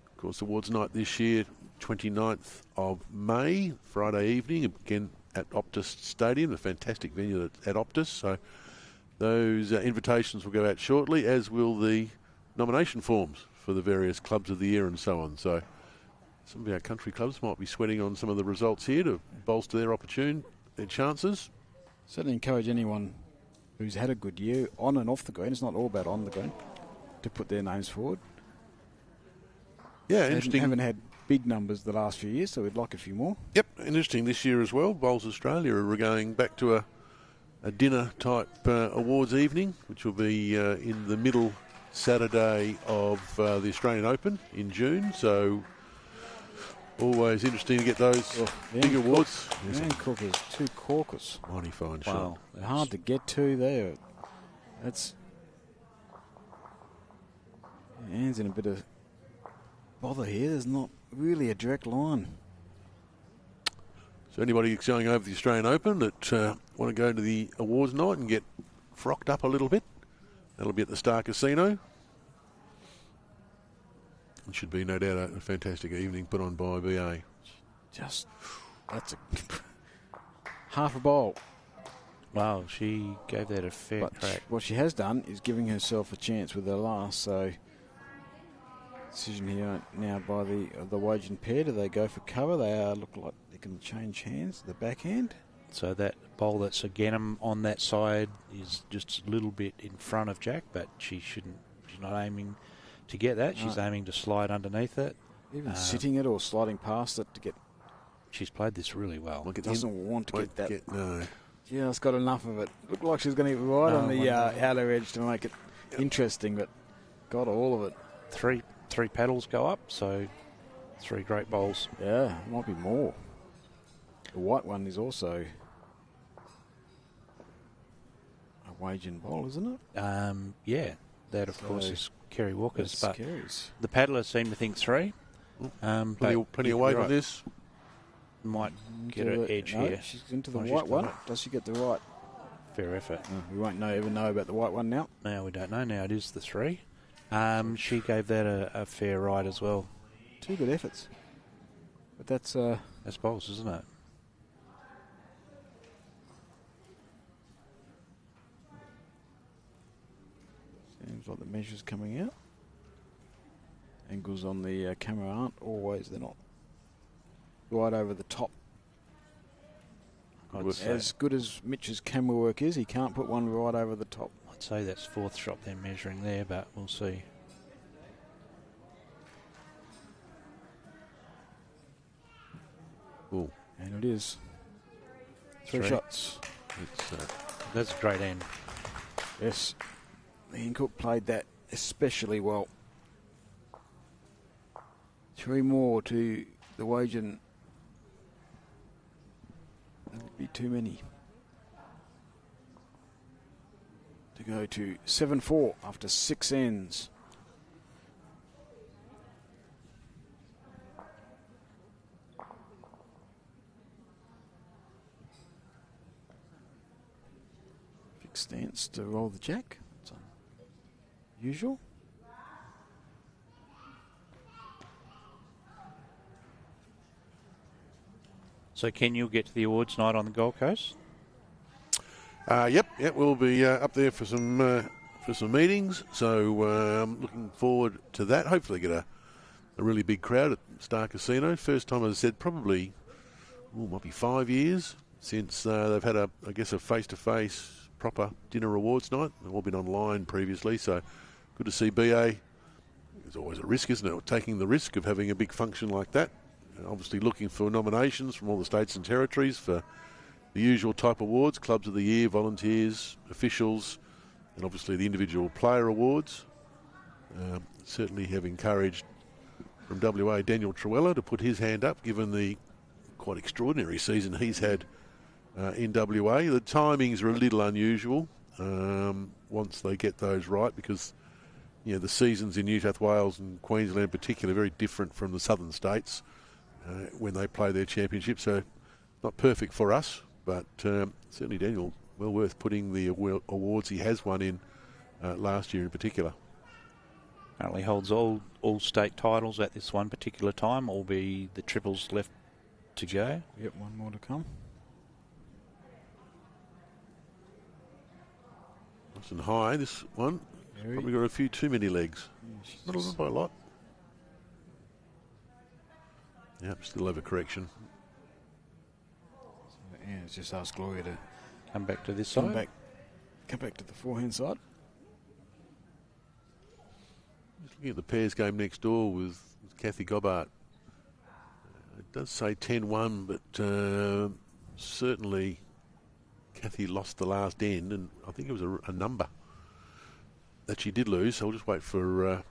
Of course, awards night this year, 29th of May, Friday evening, again at Optus Stadium, a fantastic venue at Optus. So those invitations will go out shortly, as will the nomination forms for the various clubs of the year and so on. So some of our country clubs might be sweating on some of the results here to bolster their chances. Certainly encourage anyone who's had a good year on and off the green. It's not all about on the green, to put their names forward. Yeah, interesting. Haven't had big numbers the last few years, so we'd like a few more. Yep, interesting this year as well. Bowls Australia are going back to a dinner-type awards evening, which will be in the middle Saturday of the Australian Open in June. So always interesting to get those big awards. Man Cookers, 2 corkers. Mighty fine Wow. shot. They're hard to get to there. That's... Anne's in a bit of bother here. There's not really a direct line. So anybody that's going over the Australian Open that want to go to the awards night and get frocked up a little bit, that'll be at the Star Casino. It should be, no doubt, a fantastic evening put on by BA. That's a half a bowl. Wow, she gave that a fair crack. What she has done is giving herself a chance with her last. So decision here now by the Wojan pair. Do they go for cover? They look like they can change hands. The backhand. So that bowl that's again on that side is just a little bit in front of Jack, but she shouldn't. She's not aiming to get that. She's aiming to slide underneath it. Even sitting it or sliding past it to get... She's played this really well. It doesn't want to get that. No. Yeah, it's got enough of it. Looked like she was going to get right on the outer edge to make it interesting, but got all of it. Three paddles go up, so 3 great bowls. Yeah, might be more. The white one is also a Wajan bowl, isn't it? Yeah, that of course is Kerry Walker's, but Kerry's. the paddlers seem to think 3. Plenty of weight on this. Might get her edge here. She's into the white one. Does she get the right? Fair effort. We won't ever know about the white one now. Now we don't know. Now it is the 3. She gave that a fair ride as well. 2 good efforts. But that's bowls, isn't it? Seems like the measure's coming out. Angles on the camera aren't always, they're not right over the top. As good as Mitch's camera work is, he can't put one right over the top. I'd say that's 4th shot they're measuring there, but we'll see. Ooh. And it is. 3 shots. That's a great end. Yes. Ian Cook played that especially well. 3 more to the Wajan. That would be too many. To go to 7-4 after 6 ends. Fixed stance to roll the jack. It's unusual. So can you get to the awards night on the Gold Coast? Yep, we'll be up there for some meetings. So I'm looking forward to that. Hopefully get a really big crowd at Star Casino. First time, as I said, probably might be 5 years since they've had a face-to-face proper dinner awards night. They've all been online previously, so good to see BA. There's always a risk, isn't it? Taking the risk of having a big function like that. Obviously looking for nominations from all the states and territories for the usual type awards, Clubs of the Year, Volunteers, Officials, and obviously the individual player awards. Certainly have encouraged from WA Daniel Truella to put his hand up, given the quite extraordinary season he's had in WA. The timings are a little unusual once they get those right, because the seasons in New South Wales and Queensland in particular are very different from the southern states when they play their championship. So not perfect for us, but certainly Daniel, well worth putting the awards he has won in last year in particular. Apparently holds all state titles at this one particular time, all be the triples left to go. Yep, one more to come. Nice and high, this one. Probably got a few too many legs. Not by a lot. Yep, still overcorrection. So, it's just ask Gloria to come back to this come side. Come back to the forehand side. Just looking at the pairs game next door with Kathy Gobbart. It does say 10-1, but certainly Kathy lost the last end, and I think it was a number that she did lose. So we'll just wait for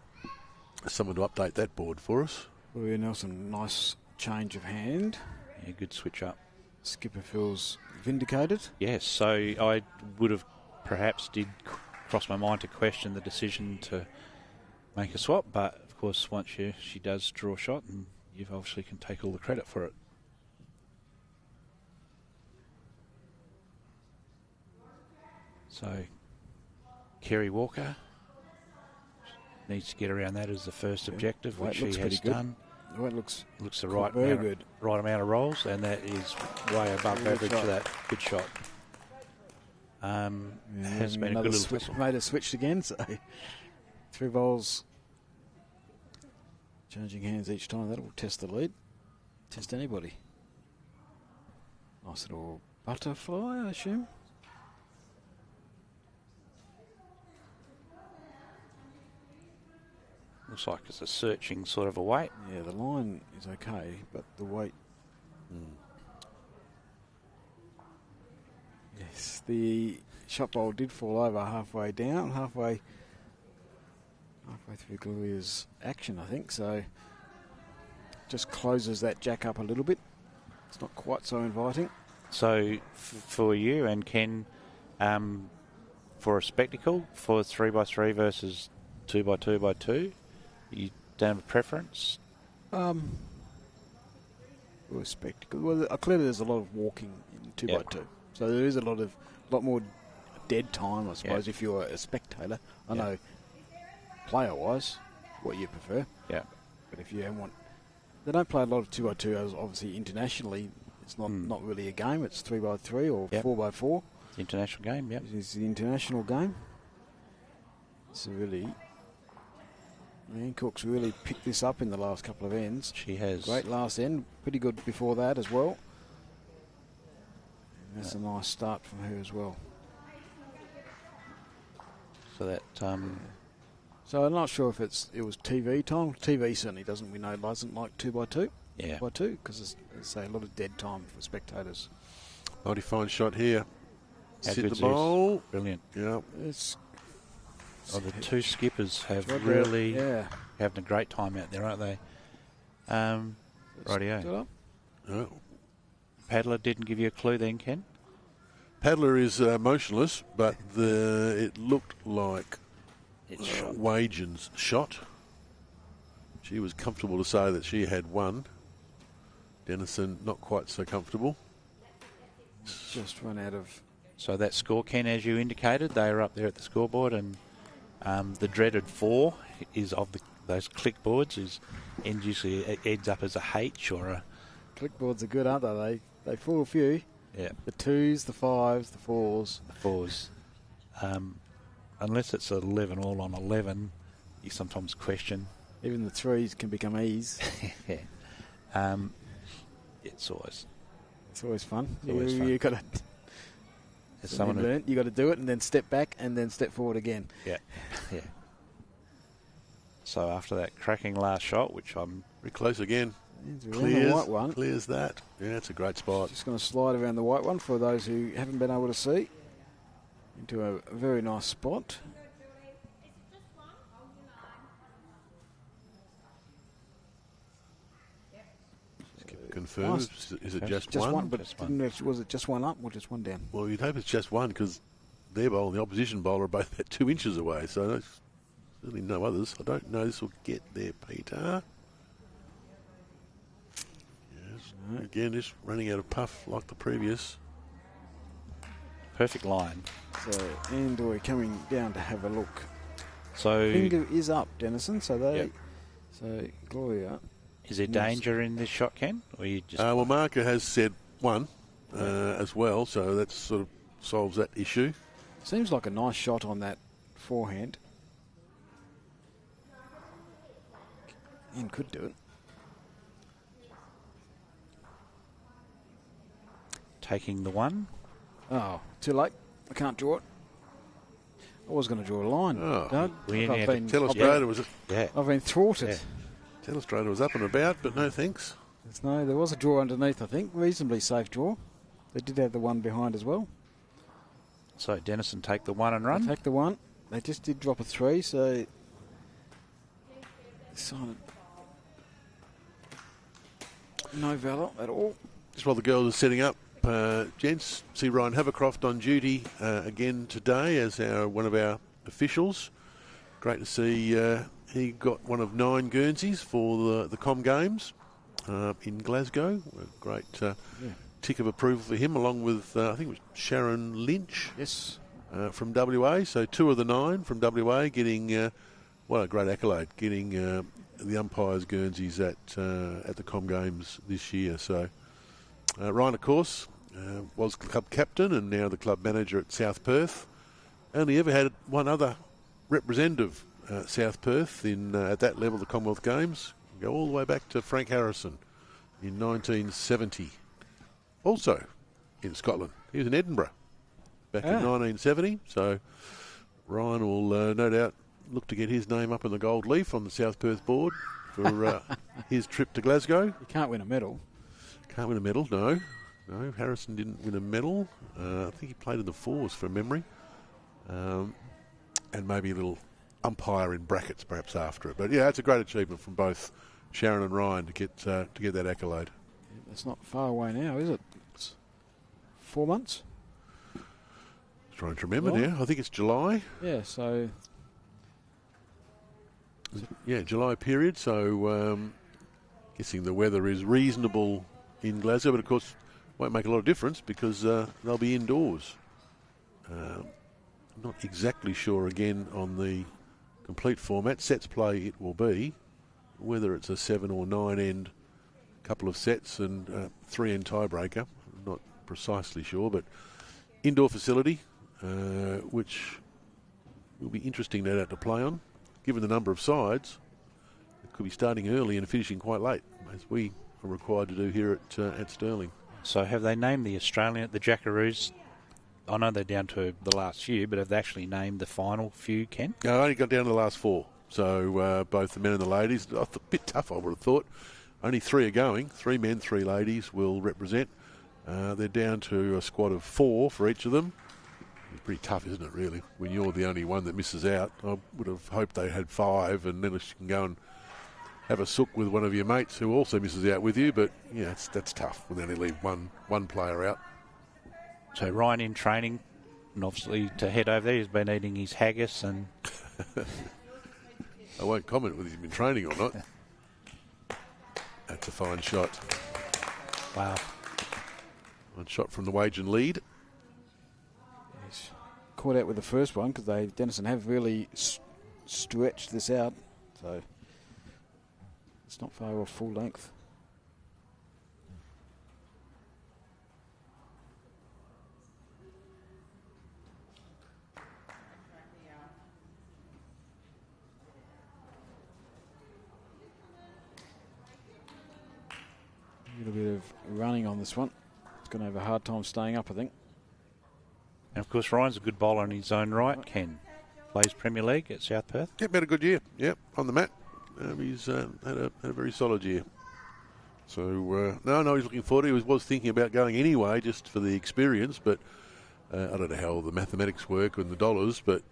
someone to update that board for us. Gloria Nelson, nice change of hand. Yeah, good switch up. Skipper feels vindicated. Yes, so I would have perhaps did cross my mind to question the decision to make a swap, but of course once she does draw a shot, and you obviously can take all the credit for it. So Kerry Walker needs to get around that as the first objective, which she has done. The weight looks the right amount of rolls, and that is way above average for that. Good shot. Has been a good little whistle. Made a switch again, so 3 balls changing hands each time. That will test the lead. Test anybody. Nice little butterfly, I assume. Looks like it's a searching sort of a weight. Yeah, the line is okay, but the weight... Yes, the shot bowl did fall over halfway down, halfway through Gloria's action, I think, so just closes that jack up a little bit. It's not quite so inviting. So for you and Ken, for a spectacle, for 3x3 versus 2x2x2, you don't have a preference? Well, spectacle. Well, clearly there's a lot of walking in 2x2, so there is a lot more dead time, I suppose, if you're a spectator. I know, player-wise, what you prefer. Yeah. But if you want, they don't play a lot of 2x2. Obviously, internationally, it's not really a game. It's 3x3 or 4x4. It's the international game. Yep. It's the international game. So really, Hancock's really picked this up in the last couple of ends. She has. Great last end. Pretty good before that as well. And that's a nice start from her as well. So that. So I'm not sure if it was TV time. TV certainly doesn't like 2x2. Yeah. By 2, because there's a lot of dead time for spectators. Mighty fine shot here. Sit the Zeus. bowl. Brilliant. Yeah. The two skippers have really having a great time out there, aren't they? Rightio. Oh. Paddler didn't give you a clue then, Ken? Paddler is motionless, but it looked like Wagen's shot. She was comfortable to say that she had won. Dennison not quite so comfortable. Just run out of... So that score, Ken, as you indicated, they are up there at the scoreboard, and the dreaded 4 is of those clickboards usually ends up as a H or a... Clickboards are good, aren't they? They fall a few. Yeah. The 2s, the 5s, the 4s. The 4s. Unless it's 11 all on 11, you sometimes question. Even the 3s can become E's. Yeah. It's always fun. always fun. You got to. As someone who, you got to do it and then step back and then step forward again. yeah, yeah. So after that cracking last shot, which I'm Very close again. The white one. Clears that. Yeah, it's a great spot. Just going to slide around the white one for those who haven't been able to see. Into a very nice spot. Confirm. Nice. Is it just one? one? But was it just one up or just one down? Well, you'd hope it's just one because their bowler and the opposition bowler are both at 2 inches away, so there's certainly no others. I don't know this will get there, Peter. Yes. No. Again, just running out of puff like the previous. perfect line. So Andoy coming down to have a look. So Finger is up, Dennison. So they. Yep. So Gloria. is there danger in this shot, Ken? Or you just Well, Marker has said one as well, so that sort of solves that issue. Seems like a nice shot on that forehand. And could do it. taking the one? Oh, too late. I can't draw it. I was going to draw a line, Oh. Doug. We I've had been, Telestrator was Yeah. I've been thwarted. Yeah. Telestrator was up and about, but no thanks. There was a draw underneath, I think. Reasonably safe draw. They did have the one behind as well. So Dennison take the one and run. Take the one. They just did drop a 3, so silent. No valor at all. Just while the girls are setting up, gents, see Ryan Havercroft on duty again today as one of our officials. Great to see he got one of 9 Guernseys for the Com Games in Glasgow. A great tick of approval for him, along with, I think it was Sharon Lynch. Yes. From WA, so 2 of the 9 from WA getting, what a great accolade, getting the umpires Guernseys at the Com Games this year. So Ryan, of course, was club captain and now the club manager at South Perth. Only ever had one other representative South Perth in at that level, the Commonwealth Games. Go all the way back to Frank Harrison in 1970. Also in Scotland. He was in Edinburgh back in 1970. So Ryan will no doubt look to get his name up in the gold leaf on the South Perth board for his trip to Glasgow. You can't win a medal. Can't win a medal, no. No, Harrison didn't win a medal. I think he played in the 4s from memory. And maybe a little umpire in brackets perhaps after it. But yeah, it's a great achievement from both Sharon and Ryan to get that accolade. It's not far away now, is it? It's 4 months? Trying to remember July? now. I think it's July. Yeah, so... Yeah, July period. So guessing the weather is reasonable in Glasgow, but of course won't make a lot of difference because they'll be indoors. Not exactly sure again on the complete format. Sets play it will be, whether it's a 7 or 9 end couple of sets and 3 end tiebreaker. I'm not precisely sure, but indoor facility, which will be interesting no doubt to play on. Given the number of sides, it could be starting early and finishing quite late, as we are required to do here at Stirling. So have they named the Australian, the Jackaroos? I know they're down to the last few, but have they actually named the final few, Ken? No, I only got down to the last 4. So both the men and the ladies, a bit tough I would have thought. Only 3 are going. 3 men, 3 ladies will represent. They're down to a squad of 4 for each of them. It's pretty tough, isn't it, really, when you're the only one that misses out? I would have hoped they had 5, and then you can go and have a sook with one of your mates who also misses out with you. But, yeah, that's tough when they only leave one player out. So Ryan in training, and obviously to head over there, he's been eating his haggis and... I won't comment whether he's been training or not. That's a fine shot. Wow. One shot from the wage and lead. He's caught out with the first one because Dennison have really stretched this out. So it's not far off full length. A little bit of running on this one. It's going to have a hard time staying up, I think. And of course, Ryan's a good bowler in his own right. Ken plays Premier League at South Perth. Yep, had a good year. Yep, on the mat. He's had a very solid year. So, no, he's looking forward to it. He was thinking about going anyway, just for the experience, but I don't know how the mathematics work and the dollars, but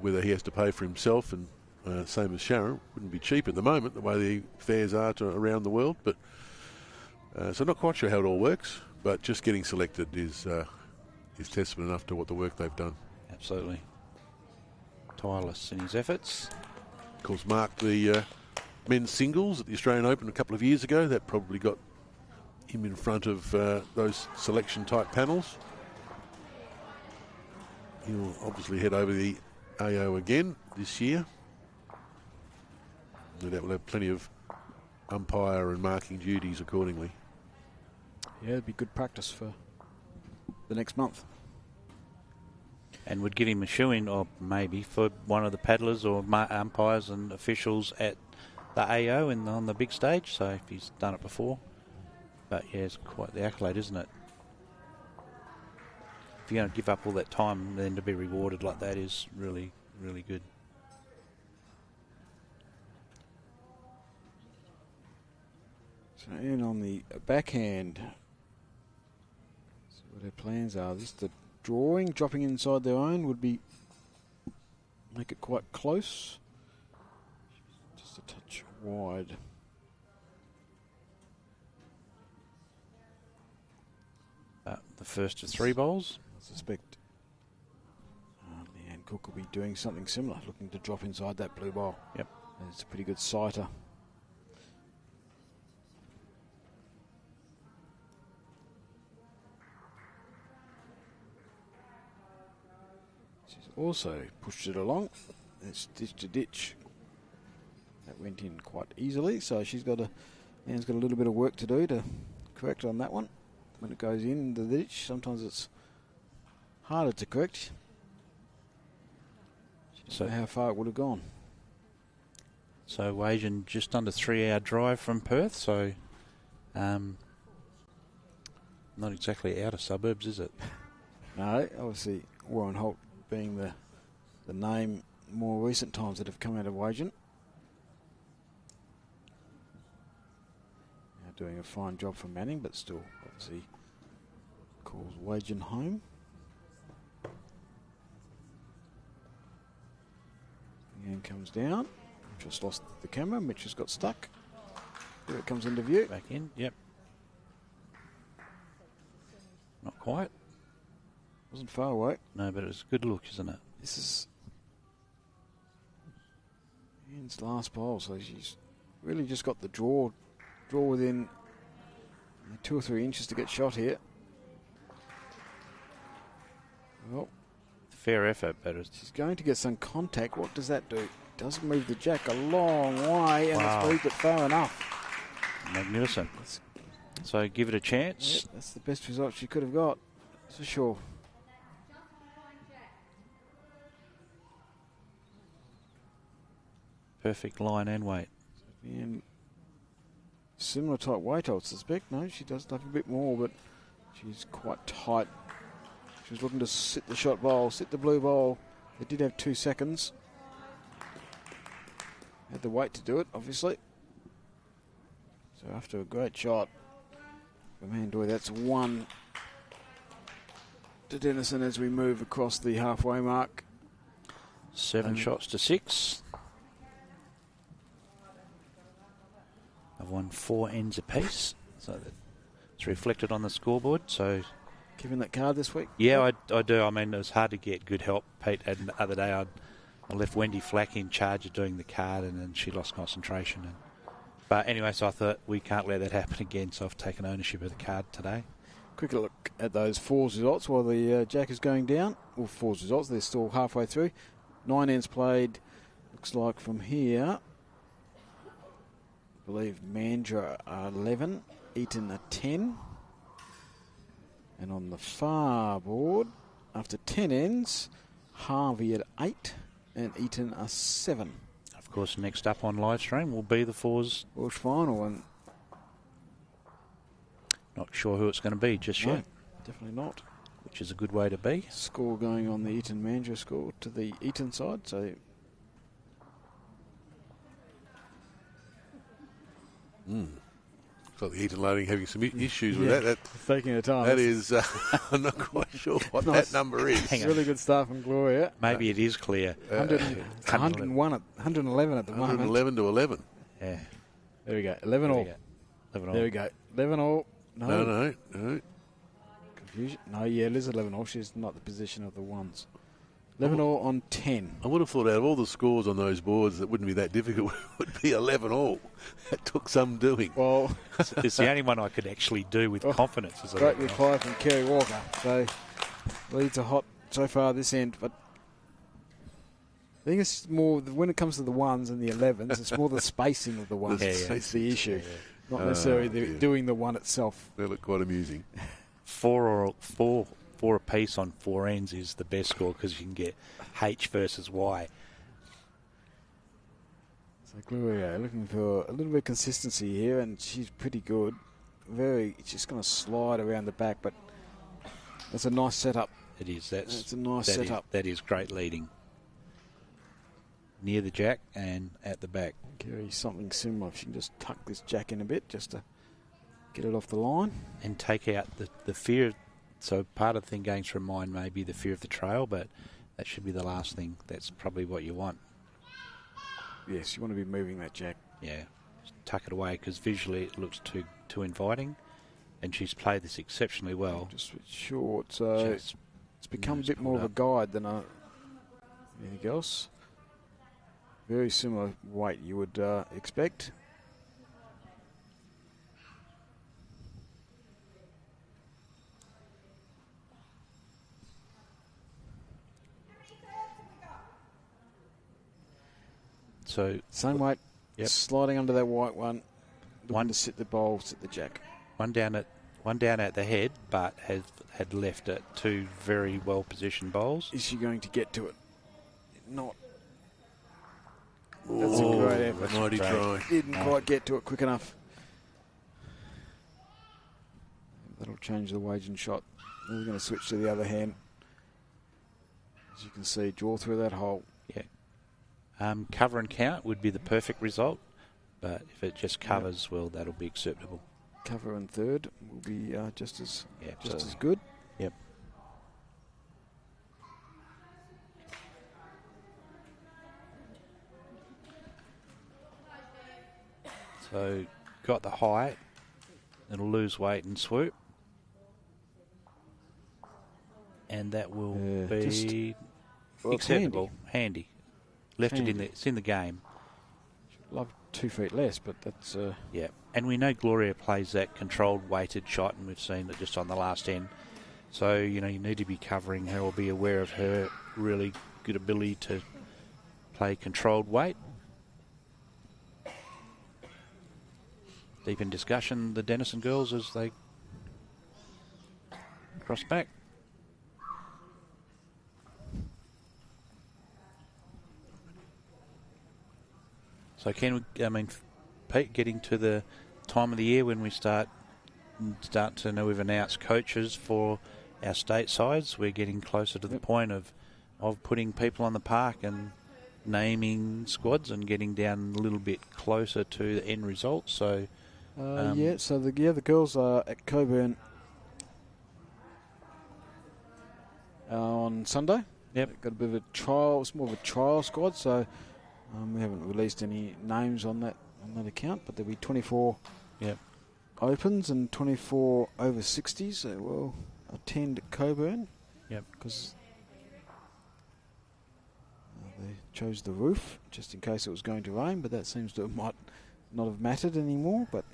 whether he has to pay for himself, and same as Sharon, wouldn't be cheap at the moment, the way the fares are around the world. But so not quite sure how it all works, but just getting selected is testament enough to what the work they've done. Absolutely. Tireless in his efforts. Of course, marked the men's singles at the Australian Open a couple of years ago. That probably got him in front of those selection-type panels. He'll obviously head over the AO again this year. No doubt we'll have plenty of umpire and marking duties accordingly. Yeah, it'd be good practice for the next month. And would give him a shoe-in, or maybe for one of the paddlers or umpires and officials at the AO and on the big stage, so if he's done it before. But yeah, it's quite the accolade, isn't it? If you're going to give up all that time, then to be rewarded like that is really, really good. So in on the backhand, see what their plans are. This the drawing, dropping inside their own would be make it quite close. Just a touch wide. The first of 3 bowls. I suspect Leanne Cook will be doing something similar, looking to drop inside that blue bowl. Yep. And it's a pretty good sighter. She's also pushed it along. It's ditch to ditch. That went in quite easily, so Leanne's got a little bit of work to do to correct on that one. When it goes in the ditch, sometimes it's harder to correct. So how far it would have gone. So Wajan just under 3-hour drive from Perth, so not exactly outer suburbs, is it? No, obviously Warren Holt being the name more recent times that have come out of Wajan. Now doing a fine job for Manning, but still obviously calls Wajan home. And comes down. Just lost the camera. Mitch has got stuck. Here it comes into view. Back in, yep. Not quite. Wasn't far away. No, but it's a good look, isn't it? This is Ian's last bowl, so she's really just got the draw within 2 or 3 inches to get shot here. Well, fair effort, but she's going to get some contact. What does that do? Does move the jack a long way, and it's moved it far enough. Magnificent. So give it a chance. Yep, that's the best result she could have got, for sure. Perfect line and weight. And similar type weight, I would suspect. No, she does have a bit more, but she's quite tight. She was looking to sit the shot bowl, sit the blue bowl. They did have 2 seconds. Had the weight to do it, obviously. So after a great shot from Mandoy, that's 1 to Dennison as we move across the halfway mark. 7 shots to 6. I've won 4 ends apiece, so it's reflected on the scoreboard. So, given that card this week? Yeah, I do. I mean, it was hard to get good help. Pete, and the other day I left Wendy Flack in charge of doing the card, and then she lost concentration. But anyway, so I thought we can't let that happen again, so I've taken ownership of the card today. Quick look at those 4s results while the jack is going down. Well, 4s results, they're still halfway through. 9 ends played, looks like from here. I believe Mandra are 11, Eaton are 10. And on the far board, after 10 ends, Harvey at 8 and Eaton are 7. Of course, next up on live stream will be the 4s. Bush final, and Not sure who it's going to be just No, yet, definitely not. which is a good way to be. Score going on the Eton Mandurah score to the Eton side, so It's like the Eton loading having some issues with that. taking her time. That is, I'm not quite sure what that number is. Hang on. Really good stuff from Gloria. Maybe it is clear. 111 at the moment. 111 to 11. Yeah. There we go. 11 all. 11 all. There we go. 11 all. No. Confusion. No, yeah, it is 11 all. She's not the position of the ones. 11 all on 10. I would have thought out of all the scores on those boards, it wouldn't be that difficult. It would be 11 all. That took some doing. Well, It's the only one I could actually do with confidence. Is great reply from Kerry Walker. So, leads are hot so far this end, but I think it's more, when it comes to the ones and the 11s, it's more the spacing of the ones that's the issue. Not necessarily doing the one itself. They look quite amusing. Four apiece on 4 ends is the best score because you can get H versus Y. So Gloria looking for a little bit of consistency here, and she's pretty good. She's going to slide around the back, but that's a nice setup. It is. That's a nice setup. That is great leading. Near the jack and at the back. Kerry, something similar. If she can just tuck this jack in a bit just to get it off the line. And take out the fear. So part of the thing going through mind may be the fear of the trail, but that should be the last thing. That's probably what you want. Yes, you want to be moving that jack. Yeah, just tuck it away because visually it looks too inviting, and she's played this exceptionally well. Just switch short, so it's become a bit more of a guide than anything else. Very similar weight you would expect. So same weight, sliding under that white one. One to sit the bowl, sit the jack. One down at the head, but had left it 2 very well positioned bowls. Is she going to get to it? Not. That's a great effort. Mighty try. Didn't quite get to it quick enough. That'll change the waging shot. Then we're going to switch to the other hand. As you can see, draw through that hole. Yeah. Cover and count would be the perfect result, but if it just covers, well, that'll be acceptable. Cover and third will be just as good. Yep. So got the high. It'll lose weight and swoop. And that will be acceptable. Handy. Left it in it's in the game. Love 2 feet less, but that's... Yeah. And we know Gloria plays that controlled weighted shot, and we've seen it just on the last end. So, you need to be covering her or be aware of her really good ability to play controlled weight. Deep in discussion, the Denison girls, as they cross back. So Pete, getting to the time of the year when we start to know we've announced coaches for our state sides, we're getting closer to the point of putting people on the park and naming squads and getting down a little bit closer to the end result. So the girls are at Coburn on Sunday. Yep. Got a bit of a trial. It's more of a trial squad, so we haven't released any names on that account. But there'll be 24 opens and 24 over 60s that will attend Coburn. Yep. Because they chose the roof just in case it was going to rain, but that seems to might not have mattered anymore. But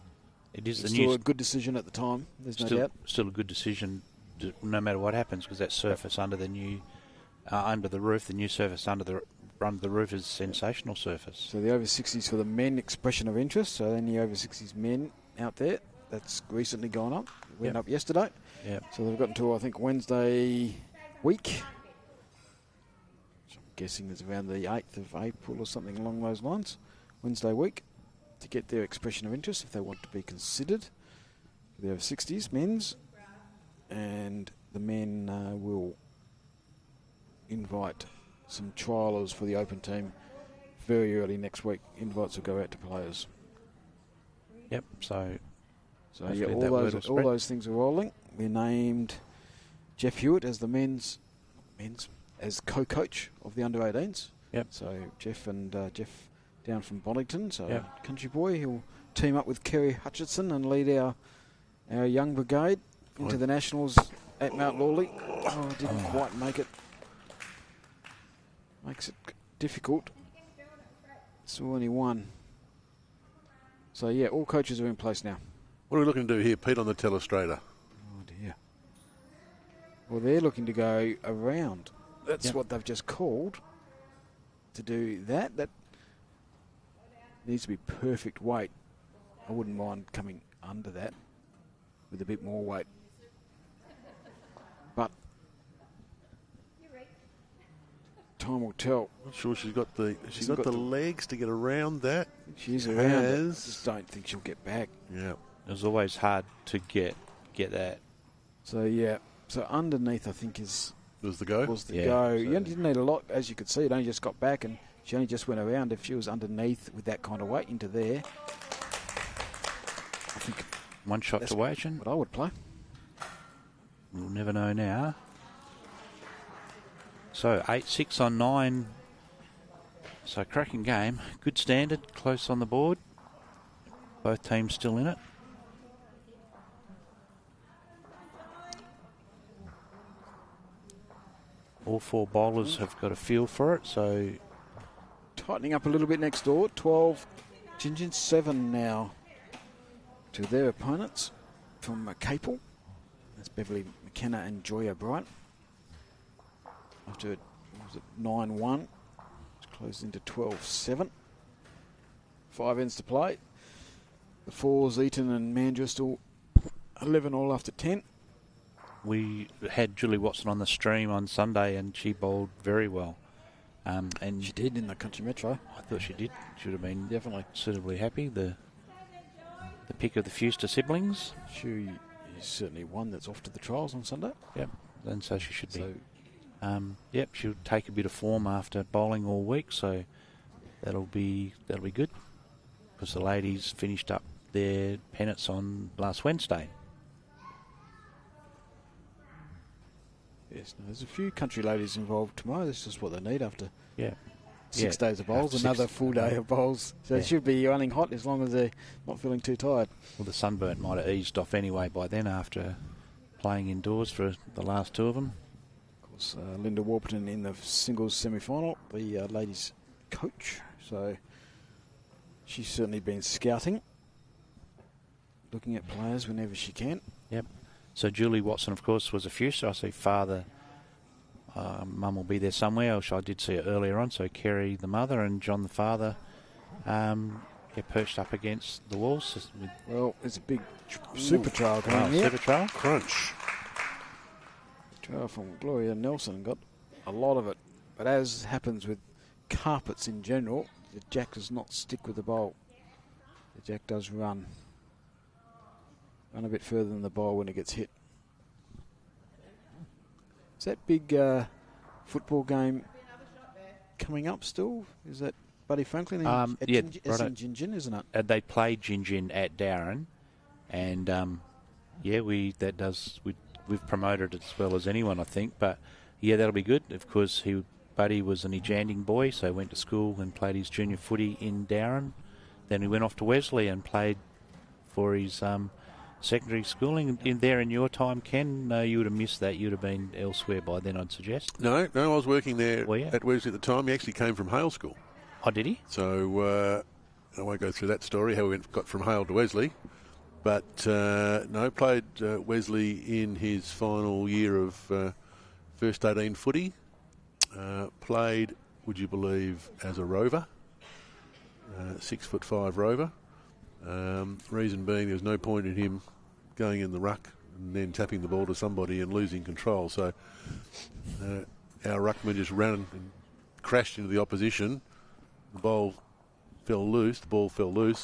it is still a good decision at the time. There's no doubt. Still a good decision, no matter what happens, because that surface under the new, under the roof, the new surface under the roof is sensational surface. So the over 60s for the men, expression of interest. So any over 60s men out there, that's recently gone up. It went up yesterday. Yeah. So they've got until I think Wednesday week. Which I'm guessing is around the 8th of April or something along those lines. Wednesday week to get their expression of interest if they want to be considered. for the over 60s men's, and the men will invite some trialers for the open team very early next week. Invites will go out to players. Yep. So yeah, all those things are rolling. We named Jeff Hewitt as the men's as co-coach of the under-18s. Yep. So Jeff down from Bonington, so Yep. country boy. He'll team up with Kerry Hutchinson and lead our young brigade into the Nationals at Mount Lawley. Oh, didn't quite make it. Makes it difficult. So only one. So yeah, all coaches are in place now. What are we looking to do here, Pete, on the telestrator? Oh dear. Well, they're looking to go around. That's what they've just called. To do that, that needs to be perfect weight. I wouldn't mind coming under that with a bit more weight. But time will tell. Not sure she's got the legs to get around that. She's around it. Just don't think she'll get back. Yeah. It was always hard to get that. So yeah. So underneath, I think was the go. go. So you didn't need a lot, as you could see. It only just got back, and she only just went around. If she was underneath with that kind of weight into there, I think one shot to Wagin. what I would play. We'll never know now. So 8-6 on 9. So cracking game. Good standard. Close on the board. Both teams still in it. All four bowlers have got a feel for it. So Tightening up a little bit next door. 12, Gingin 7 now to their opponents from Capel. That's Beverly McKenna and Joy O'Brien. After it was at 9-1, it's closed into 12-7. 5 ends to play. The fours, Eton and Mandurah still 11 all after 10. we had Julie Watson on the stream on Sunday, and she bowled very well. And She did in the Country Metro. I thought she did. She would have been Definitely. suitably happy. The pick of the Fuster siblings. She is certainly one that's off to the trials on Sunday. Yep, and so she should be. So Yep, she'll take a bit of form after bowling all week, so that'll be good. Because the ladies finished up their pennants on last Wednesday. yes, no, there's a few country ladies involved tomorrow. This is what they need after Yeah. 6 days of bowls, After another 6 full day of bowls. So it should be running hot as long as they're not feeling too tired. Well, the sunburn might have eased off anyway by then after playing indoors for the last two of them. Of course, Linda Warburton in the singles semi-final, the ladies' coach. So she's certainly been scouting, looking at players whenever she can. Yep. So Julie Watson, of course, was a Fuster. I see father, mum will be there somewhere. I did see her earlier on. So Kerry, the mother, and John, the father, perched up against the walls. Well, it's a big super trial coming here. Super trial. Crunch. Trial from Gloria Nelson, got a lot of it. But as happens with carpets in general, the jack does not stick with the bowl. The jack does run a bit further than the bowl when it gets hit. Is that big football game coming up still? Is that Buddy Franklin? It's in Gingin, isn't it? They played Gingin at Darren, and we've promoted it as well as anyone, I think. But yeah, that'll be good. Of course, Buddy was an Ejanding boy, so he went to school and played his junior footy in Darren. Then he went off to Wesley and played for his secondary schooling. In your time, Ken, you would have missed that. You would have been elsewhere by then, I'd suggest. No, I was working there Well, yeah. at Wesley at the time. He actually came from Hale School. Oh, did he? So I won't go through that story, how we got from Hale to Wesley. But played Wesley in his final year of first 18 footy. Played, would you believe, as a rover, 6'5" rover. Reason being, there's no point in him going in the ruck and then tapping the ball to somebody and losing control. So our ruckman just ran and crashed into the opposition. The ball fell loose,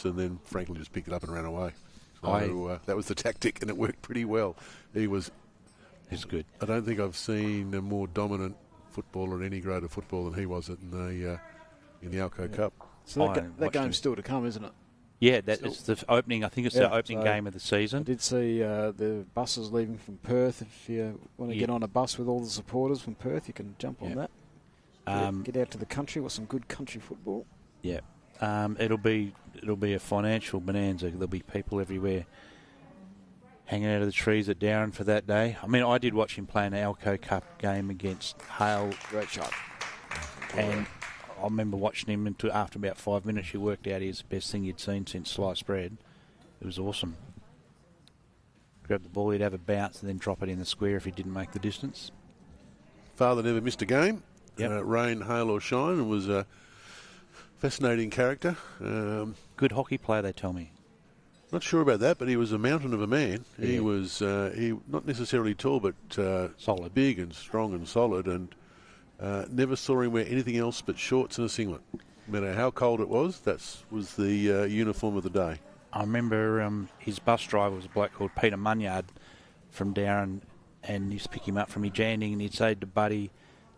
and then Franklin just picked it up and ran away. So that was the tactic, and it worked pretty well. He's good. I don't think I've seen a more dominant footballer in any grade of football than he was in the Alco Cup. So that game's still to come, isn't it? Yeah, it's the opening. I think it's the opening game of the season. I did see the buses leaving from Perth. If you want to get on a bus with all the supporters from Perth, you can jump on that. Get out to the country with some good country football. Yeah, it'll be a financial bonanza. There'll be people everywhere hanging out of the trees at Darren for that day. I mean, I did watch him play an Alco Cup game against Hale. Great shot. And I remember watching him after about 5 minutes. You worked out he was the best thing you'd seen since sliced bread. It was awesome. Grab the ball, he'd have a bounce and then drop it in the square if he didn't make the distance. Father never missed a game. Yep. Rain, hail or shine, and was a fascinating character. Good hockey player, they tell me. Not sure about that, but he was a mountain of a man. Yeah. He was not necessarily tall, but solid, big and strong and solid, and never saw him wear anything else but shorts and a singlet. No matter how cold it was, that was the uniform of the day. I remember his bus driver was a bloke called Peter Munyard from Darren, and he used to pick him up from Ejanding, and he'd say to Buddy,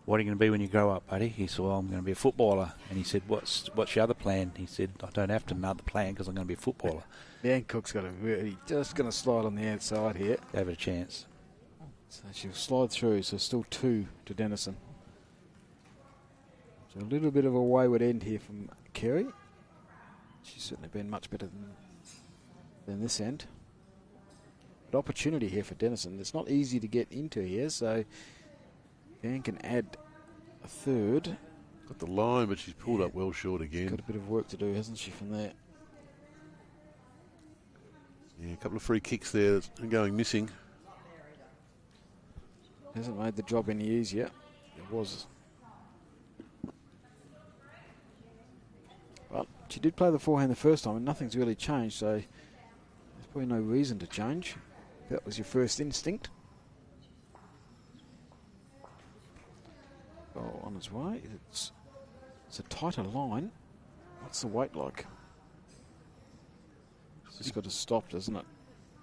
"What are you going to be when you grow up, Buddy?" He said, "Well, I'm going to be a footballer." And he said, "What's your other plan?" He said, "I don't have to another plan because I'm going to be a footballer." Dan Cook's just going to slide on the outside here. Have a chance. So she'll slide through, so still 2 to Dennison. So a little bit of a wayward end here from Kerry. She's certainly been much better than this end. But opportunity here for Dennison. It's not easy to get into here, so Dan can add a third. Got the line, but she's pulled up well short again. Got a bit of work to do, hasn't she, from there? Yeah, a couple of free kicks there that's going missing. Hasn't made the job any easier. It was. Well, she did play the forehand the first time, and nothing's really changed, so there's probably no reason to change. If that was your first instinct. Oh, on its way. It's a tighter line. What's the weight like? It's just got to stop, doesn't it?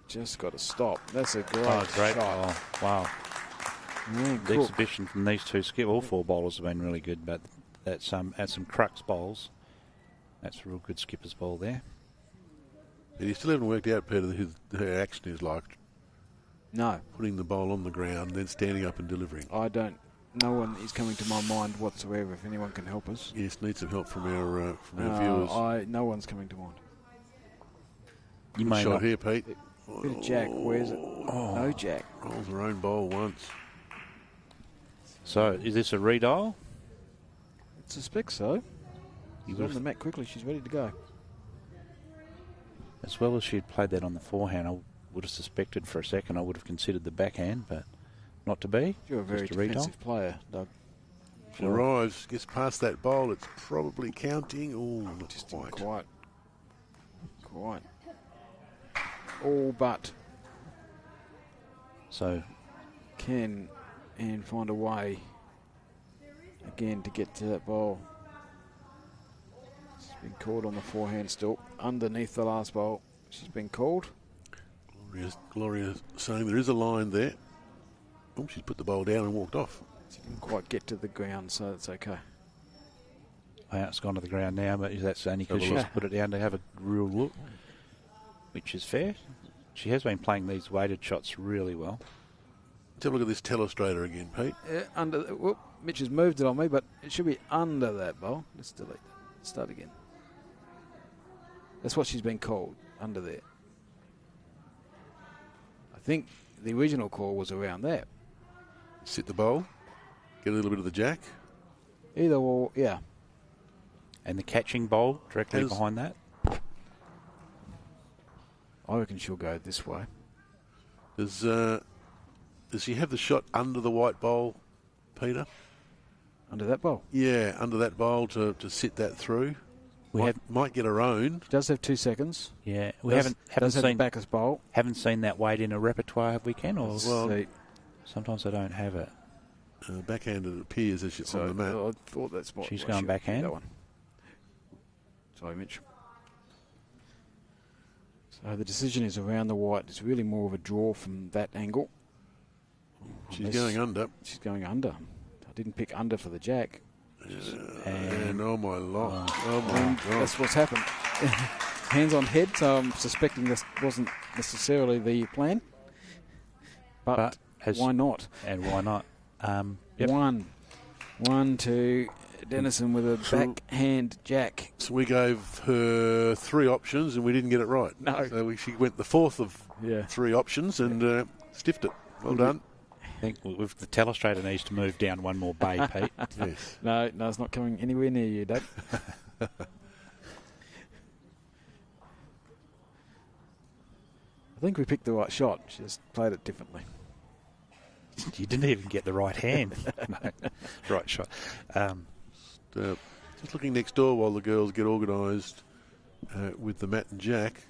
Just got to stop. That's a great great shot. Oh, wow. Man, The exhibition from these two all 4 bowlers have been really good, but that's some crux bowls. That's a real good skipper's bowl there. And you still haven't worked out, Peter, who her action is like. No. Putting the bowl on the ground, then standing up and delivering. I don't. No one is coming to my mind whatsoever. If anyone can help us. Yes, need some help from our viewers. No one's coming to mind. You may shot not. Here, Pete. Bit of jack. Where's it? No jack. Rolls her own bowl once. So, is this a redial? I suspect so. She's on the mat quickly. She's ready to go. As well as she had played that on the forehand, I would have suspected for a second I would have considered the backhand, but not to be. You're a very defensive player, Doug. She arrives, gets past that bowl. It's probably counting. Oh, not just quite. Quite. All but. So. Can and find a way again to get to that bowl. She's been called on the forehand still. Underneath the last bowl. She's been called. Gloria saying there is a line there. Oh, she's put the bowl down and walked off. She didn't quite get to the ground, so that's okay. It's gone to the ground now, but that's only because she's put it down to have a real look, which is fair. She has been playing these weighted shots really well. Let's have a look at this telestrator again, Pete. Mitch has moved it on me, but it should be under that bowl. Let's delete that. Start again. That's what she's been called, under there. I think the original call was around there. Sit the bowl, get a little bit of the jack. Either or, yeah. And the catching bowl directly behind that? I reckon she'll go this way. Does she have the shot under the white bowl, Peter? Under that bowl? Yeah, under that bowl to sit that through. Might get her own. She does have 2 seconds. Yeah, we haven't seen Bacchus bowl. Haven't seen that weight in a repertoire, have we, Ken? Or sometimes I don't have it. Backhand, it appears as she's on the mat. I thought that's what she's going backhand. That one. Sorry, Mitch. So the decision is around the white. It's really more of a draw from that angle. She's going under. She's going under. I didn't pick under for the jack. And oh my lot. Oh my God. That's what's happened. Hands on head, so I'm suspecting this wasn't necessarily the plan. But why not? And why not? Yep. One to Dennison with a backhand jack. So we gave her 3 options and we didn't get it right. No. So she went the 4th of 3 options and stiffed it. Well done. I think the telestrator needs to move down one more bay, Pete. Yes. No, it's not coming anywhere near you, Dave. I think we picked the right shot. She just played it differently. You didn't even get the right hand. No, right shot. Just looking next door while the girls get organised with the Matt and Jack.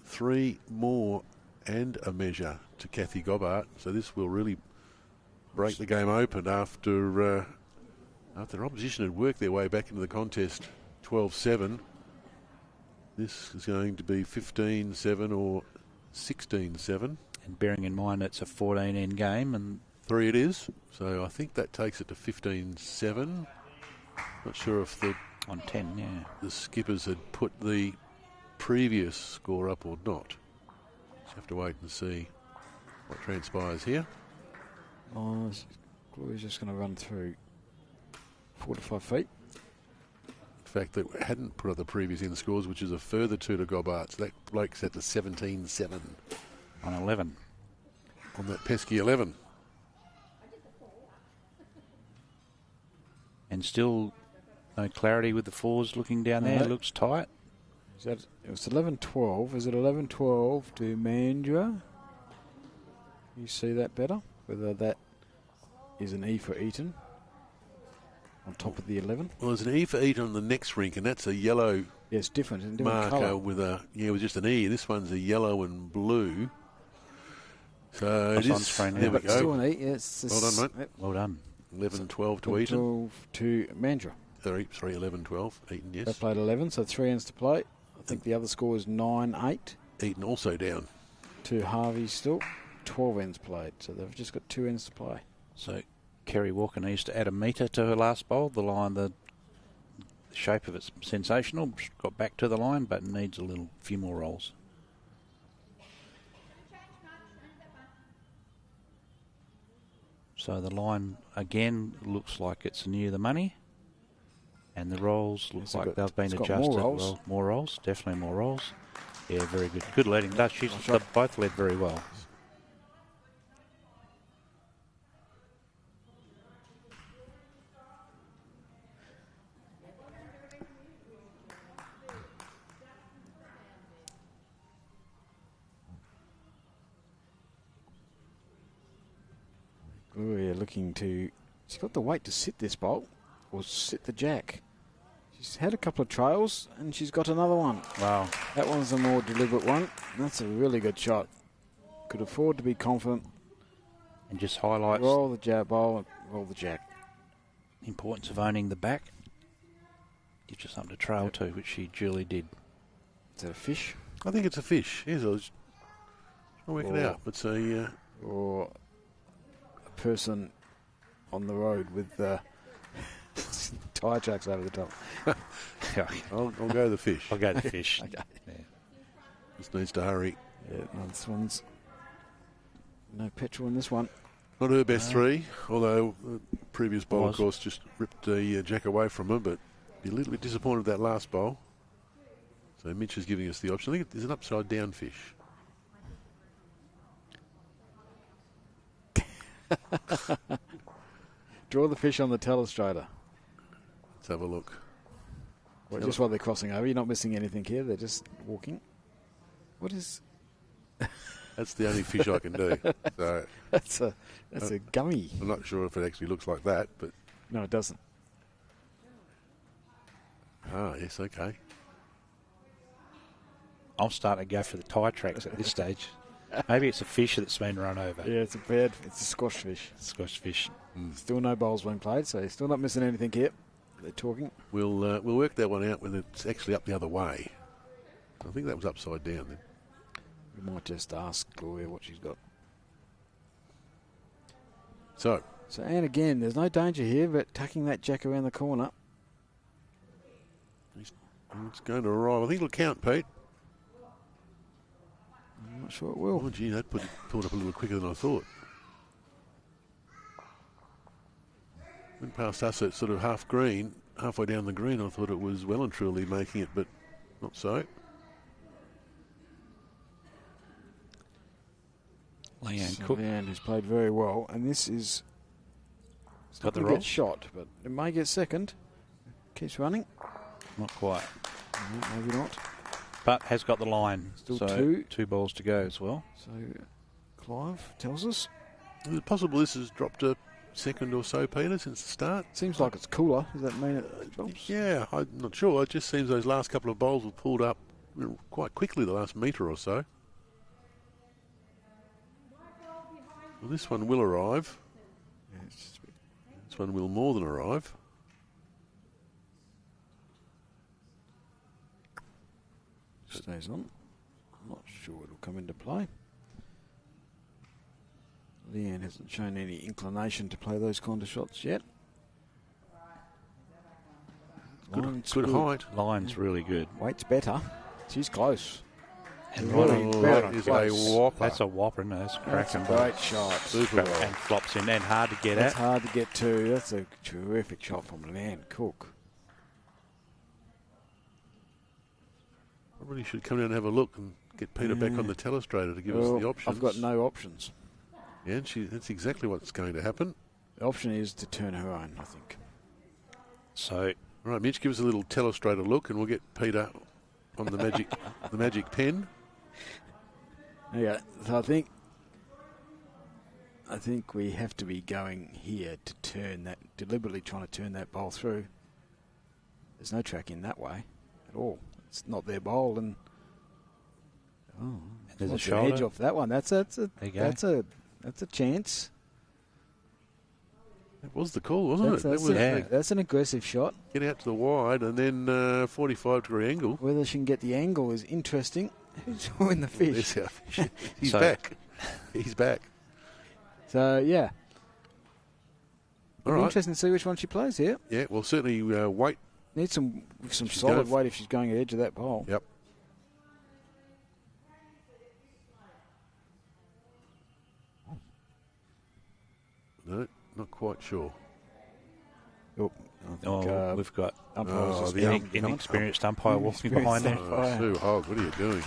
3 more and a measure to Kathy Gobbart. So this will really break the game open after their opposition had worked their way back into the contest 12-7. This is going to be 15-7 or 16-7. And bearing in mind it's a 14-end game. And 3 it is. So I think that takes it to 15-7. Not sure if on 10, yeah. the skippers had put the previous score up or not. Just have to wait and see what transpires here. Chloe's just going to run through 4 to 5 feet. In fact, they hadn't put up the previous end scores, which is a further 2 to Gobbart. So that bloke's at the 17-7. On 11. On that pesky 11. And still no clarity with the 4s looking down there. It looks tight. It was 11-12. Is it 11-12 to Mandra? You see that better? Whether that is an E for Eton on top of the 11. Well, there's an E for Eton on the next rink, and that's a yellow Yeah, it's different. It's a different marker colour. with just an E. This one's a yellow and blue. So it on is. screen now. There we But still go. an E. Yes, Well done, mate. Yep. Well done. 11-12 to Eton. 12 to Mandra. Sorry, 11-12. Eton, They yes. played 11, so 3 ends to play. I think the other score is 9-8 Eton also down. to Harvey still. 12 ends played, so they've just got 2 ends to play. So Kerry Walker needs to add a metre to her last bowl. The line, the shape of it's sensational. Got back to the line, but needs a few more rolls. So the line again looks like it's near the money, and the rolls look It's like got- they've been it's got adjusted. more rolls. Well, more rolls, definitely more rolls. Yeah, very good. Good leading. They both led very well. Gloria looking to... She's got the weight to sit this bowl, or sit the jack. She's had a couple of trails, and she's got another one. Wow. That one's a more deliberate one. That's a really good shot. Could afford to be confident. And just highlights Roll the jab bowl and roll the jack. the importance of owning the back. Gives you something to trail to, which she duly did. Is that a fish? I think it's a fish. Yes, I'll work it out. It's a... Or a person on the road with tyre tracks over the top? I'll go the fish. I'll go the fish. Okay. Yeah. Just needs to hurry. Yeah, no, this one's... No petrol in this one. Not her best 3, although the previous bowl, of Was. course, just ripped a jack away from her, but be a little bit disappointed with that last bowl. So Mitch is giving us the option. I think there's an upside-down fish. Draw the fish on the telestrator. Let's have a look. Well, just while they're crossing over. You're not missing anything here. They're just walking. What is... That's the only fish I can do. So That's a gummy. I'm not sure if it actually looks like that, but... No, it doesn't. Ah, yes, okay. I'm starting to go for the tyre tracks at this stage. Maybe it's a fish that's been run over. Yeah, it's a squash fish. Scotch fish. Still no bowls being played, so you're still not missing anything here. They're talking. We'll work that one out when it's actually up the other way. I think that was upside down then. We might just ask Gloria what she's got. So, And again, there's no danger here, but tucking that jack around the corner. it's going to arrive. I think it'll count, Pete. I'm not sure it will. Oh, gee, that pulled up a little quicker than I thought. Went past us at sort of halfway down the green. I thought it was well and truly making it, but not so. Leanne Cook. Leanne, who's played very well, and this is Got the to roll. get shot, but it may get second. Keeps running. Not quite. Maybe not. But has got the line. Still so two. balls to go as well. So Clive tells us. Is it possible this has dropped a second or so, Peter, since the start? Seems like it's cooler. Does that mean it drops? Yeah, I'm not sure. It just seems those last couple of bowls were pulled up quite quickly, the last metre or so. Well, this one will arrive. Yeah, it's just a bit. This one will more than arrive. Stays on. I'm not sure it'll come into play. Leanne hasn't shown any inclination to play those kind of shots yet. Line's Good height. Line's really good. Weight's better. She's close. And Really right on- very right on is close. a whopper. That's a whopper, no, that's That's a cracking. great shot. Super well. And flops in and hard to get That's at. hard to get to. That's a terrific shot from Leanne Cook. I really should come down and have a look and get Peter back on the telestrator to give us the options. I've got no options. Yeah, and that's exactly what's going to happen. The option is to turn her own, I think. So All right, Mitch, give us a little telestrator look, and we'll get Peter on the magic, the magic pen. Yeah, so I think we have to be going here to turn that, deliberately trying to turn that bowl through. There's no track in that way at all. It's not their bowl, and there's a wants an shoulder. edge off that one. That's a chance. That was the call, wasn't it? That was That's an aggressive shot. get out to the wide and then 45-degree angle. Whether she can get the angle is interesting. Who's in the fish? There's our fish. He's So- back. He's back. So yeah, All it'll be right. interesting to see which one she plays here. Yeah, well, certainly wait. Needs some She's solid going for- weight if she's going at the edge of that bowl. Yep. No, not quite sure. Oh, I think, we've got umpire's just the being inexperienced umpire walking behind there. Fire. Sue Hogg, what are you doing?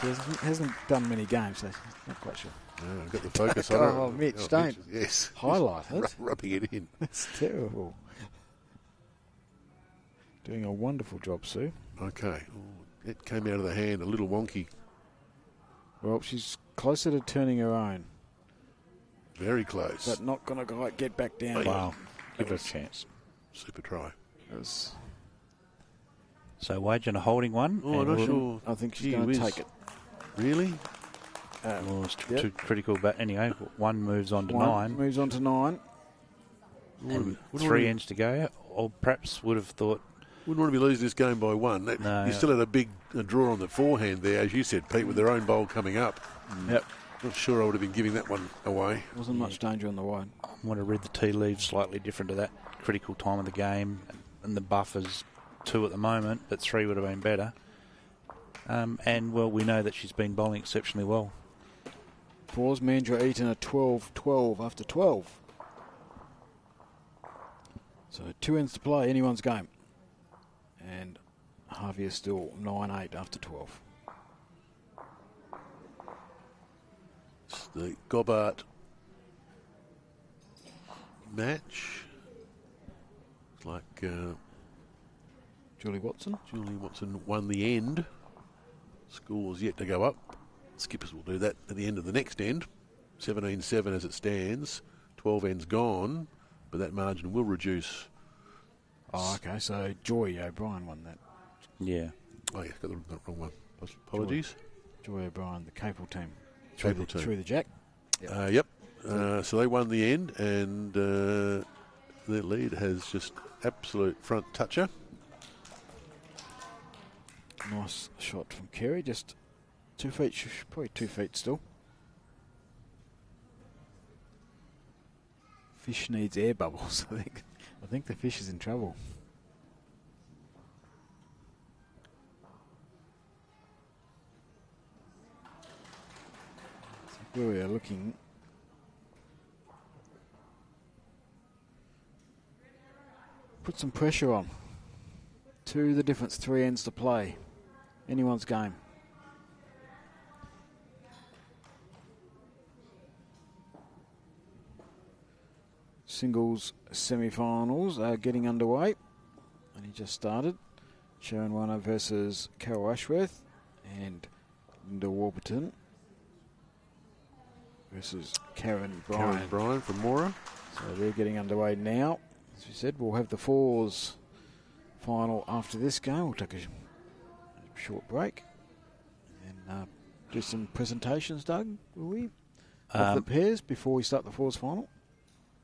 She hasn't done many games, so she's not quite sure. No, I've got the focus on it. Oh, Mitch, don't. Yes. Highlight it. Rubbing it in. That's terrible. Doing a wonderful job, Sue. Okay. Ooh, it came out of the hand a little wonky. Well, she's closer to turning her own, Very close. but not going to quite get back down. Wow, give it a chance. Super try. It was- So Wagen holding one. Oh, I'm and not sure. I think she's Gee going to whiz. take it. Really? Well, it's Yep. too critical, but anyway, one moves on to One 9 moves on to 9. and Wouldn't 3 wanna- ends to go. Or perhaps would have thought, Wouldn't want to be losing this game by one. No. You still had a big draw on the forehand there, as you said, Pete, with their own bowl coming up. Yep. Not sure I would have been giving that one away. Wasn't much danger on the wide. I want to read the tea leaves slightly different to that critical time of the game, and the buffer's 2 at the moment, but 3 would have been better. And, well, we know that she's been bowling exceptionally well. Fours, Mandra Eaton a 12-12 after 12. So 2 ends to play, anyone's game. And Harvey is still 9-8 after 12. It's the Gobbart match. It's like Julie Watson. Julie Watson won the end. Scores yet to go up. Skippers will do that at the end of the next end. 17-7 as it stands. 12 ends gone, but that margin will reduce. Oh, okay, so Joy O'Brien won that. Yeah. Oh, yeah, got the wrong one. Apologies. Joy O'Brien, the Capel team. Capel team. Through the jack. Yep. So they won the end, and their lead has just absolute front toucher. Nice shot from Kerry, just 2 feet, probably 2 feet still. Fish needs air bubbles. I think the fish is in trouble. So we are looking. Put some pressure on. 2 the difference, 3 ends to play. Anyone's game. Singles semi-finals are getting underway. Only just started. Sharon Warner versus Carol Ashworth and Linda Warburton versus Karen Bryan. Karen Bryan from Mora. So they're getting underway now. As we said, we'll have the fours final after this game. We'll take a short break and do some presentations, Doug, will we? Of the pairs before we start the fours final.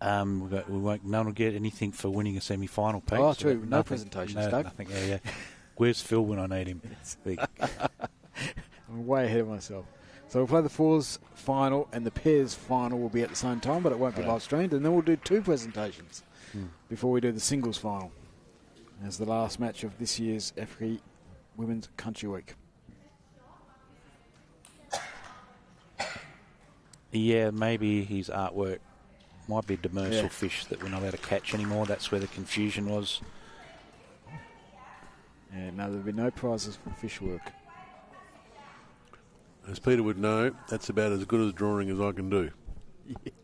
No one will get anything for winning a semi-final, Pete. Oh, true. No presentations, Doug. Nothing. Yeah. Where's Phil when I need him? I'm way ahead of myself. So we'll play the fours final and the pairs final will be at the same time, but it won't be live streamed. And then we'll do 2 presentations before we do the singles final as the last match of this year's AFRI Women's Country Week. Yeah, maybe his artwork might be demersal fish that we're not allowed to catch anymore. That's where the confusion was. Yeah, no, there'll be no prizes for fish work. As Peter would know, that's about as good as drawing as I can do.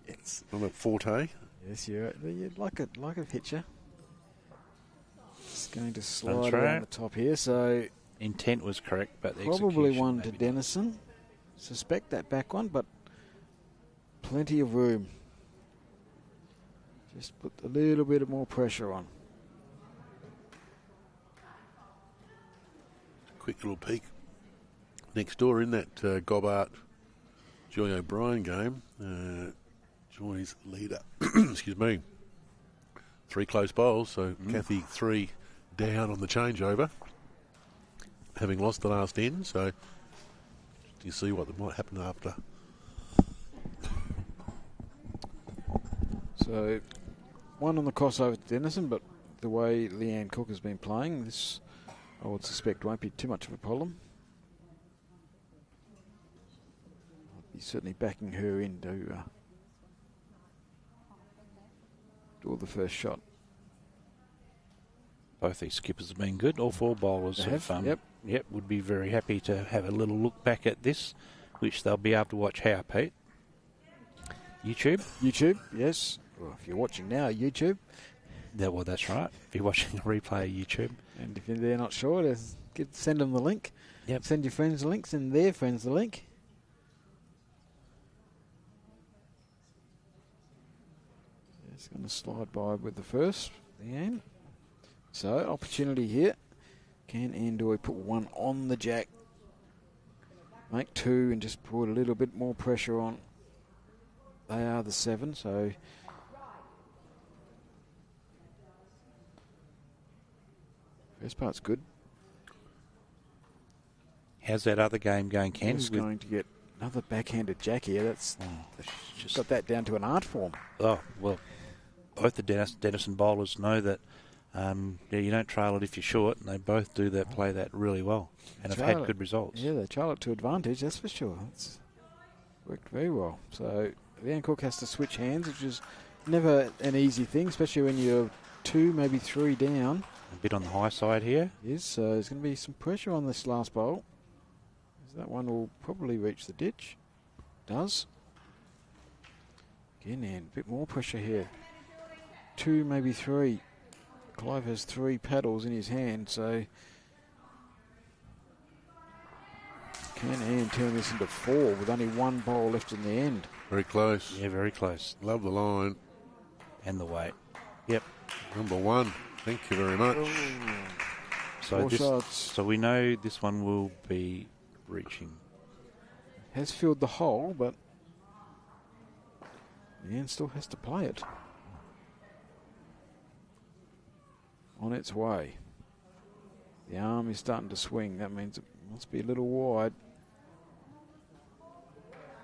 Yes. I'm at forte. Yes, you're like a picture. It's going to slide right. around the top here, so Intent was correct, but the probably execution one to maybe not. Denison. Suspect that back one, but plenty of room. Just put a little bit more pressure on. Quick little peek next door in that Gobart Joy O'Brien game. Joy's leader, excuse me, 3 close bowls, so Kathy 3 down on the changeover, having lost the last end. So do you see what might happen after? So one on the crossover to Denison, but the way Leanne Cook has been playing, this I would suspect won't be too much of a problem. I'll be certainly backing her in to do the first shot. Both these skippers have been good. All 4 bowlers They have, yep, would be very happy to have a little look back at this, which they'll be able to watch how, Pete? YouTube, yes. Well, if you're watching now, YouTube. Yeah, well, that's right. If you're watching a replay of YouTube. And if they're not sure, send them the link. Yep. Send your friends the link, send their friends the link. It's going to slide by with the first, Leanne. So, opportunity here. Can Andoi put 1 on the jack? Make 2 and just put a little bit more pressure on. They are the 7, so first part's good. How's that other game going, Ken? He's going to get another backhanded jack here. That's just got that down to an art form. Oh, well, both the Denison bowlers know that you don't trail it if you're short, and they both do that, play that really well, and have had good results. Yeah, they trail it to advantage, that's for sure. It's worked very well. So Leanne Cook has to switch hands, which is never an easy thing, especially when you're 2, maybe 3 down. A bit on the high side here. Yes, so there's going to be some pressure on this last bowl. That one will probably reach the ditch. Does. Again, and a bit more pressure here. 2, maybe 3. Clive has 3 paddles in his hand, so can Ann turn this into 4 with only 1 bowl left in the end? Very close. Yeah, very close. Love the line. And the weight. Yep. Number 1. Thank you very much. So 4 shots. So we know this one will be reaching. Has filled the hole, but Leanne still has to play it. On its way. The arm is starting to swing. That means it must be a little wide.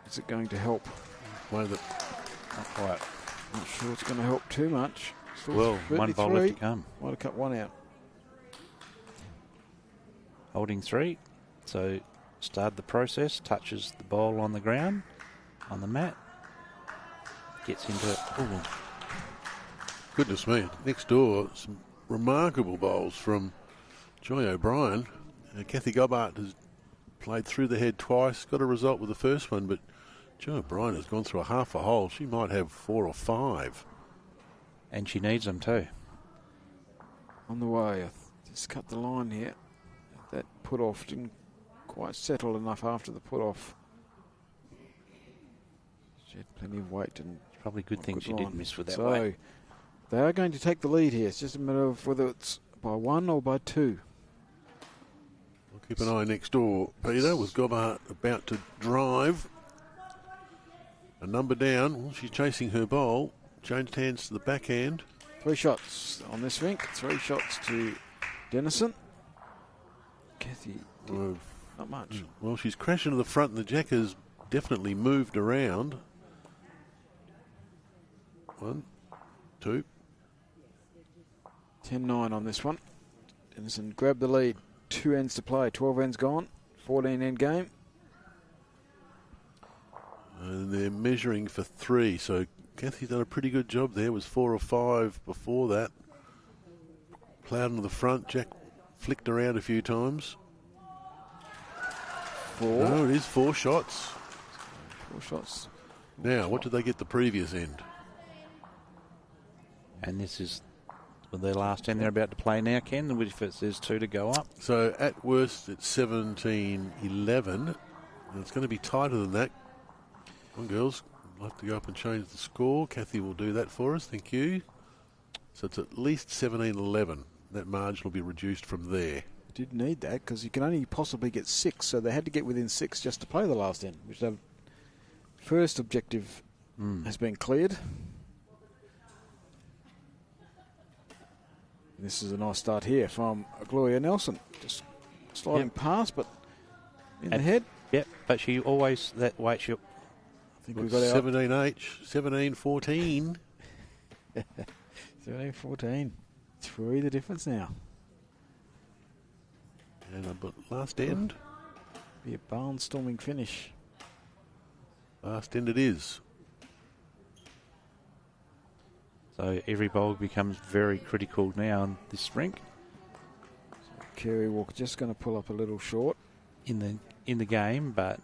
Is it going to help? Way that Not quite. Not sure it's going to help too much. Still Well, one bowl left to come. Might have cut one out. Holding 3. So start the process, touches the bowl on the ground, on the mat, gets into it. Oh, goodness me. Next door, some remarkable bowls from Joy O'Brien. Kathy Gobbart has played through the head twice, got a result with the first one, but Joy O'Brien has gone through a half a hole. She might have 4 or 5. And she needs them too. On the way, I just cut the line here. That put off didn't quite settle enough after the put off. She had plenty of weight and Probably good thing she did miss with that so weight. they are going to take the lead here. It's just a matter of whether it's by 1 or by 2. We'll keep an eye next door, Peter, with Gobbart about to drive. A number down. Well, she's chasing her bowl. Changed hands to the backhand. 3 shots on this rink. 3 shots to Dennison. Kathy did not much. Well, she's crashing to the front, and the jack has definitely moved around. 1, 2. 10-9 on this one. Dennison grabbed the lead. 2 ends to play. 12 ends gone. 14 end game. And they're measuring for 3, so Kathy's done a pretty good job there. It was 4 or 5 before that. Ploughed into the front. Jack flicked around a few times. 4. No, it is 4 shots. 4 shots. Now, what did they get the previous end? And this is their last end they're about to play now, Ken, if there's 2 to go up. So at worst, it's 17-11. And it's going to be tighter than that. Come on, girls. I'll have to go up and change the score. Kathy will do that for us. Thank you. So it's at least 17-11. That margin will be reduced from there. Did need that because you can only possibly get 6, so they had to get within 6 just to play the last end, which their first objective has been cleared. This is a nice start here from Gloria Nelson. Just sliding past, but in the head. Yep, but she always, that weight, she... I think we've got our 17-8, 17-14. 17-14. 3 the difference now. And last end. Be a barnstorming finish. Last end it is. So every bowl becomes very critical now on this rink. Kerry Walker just going to pull up a little short. In the game, but...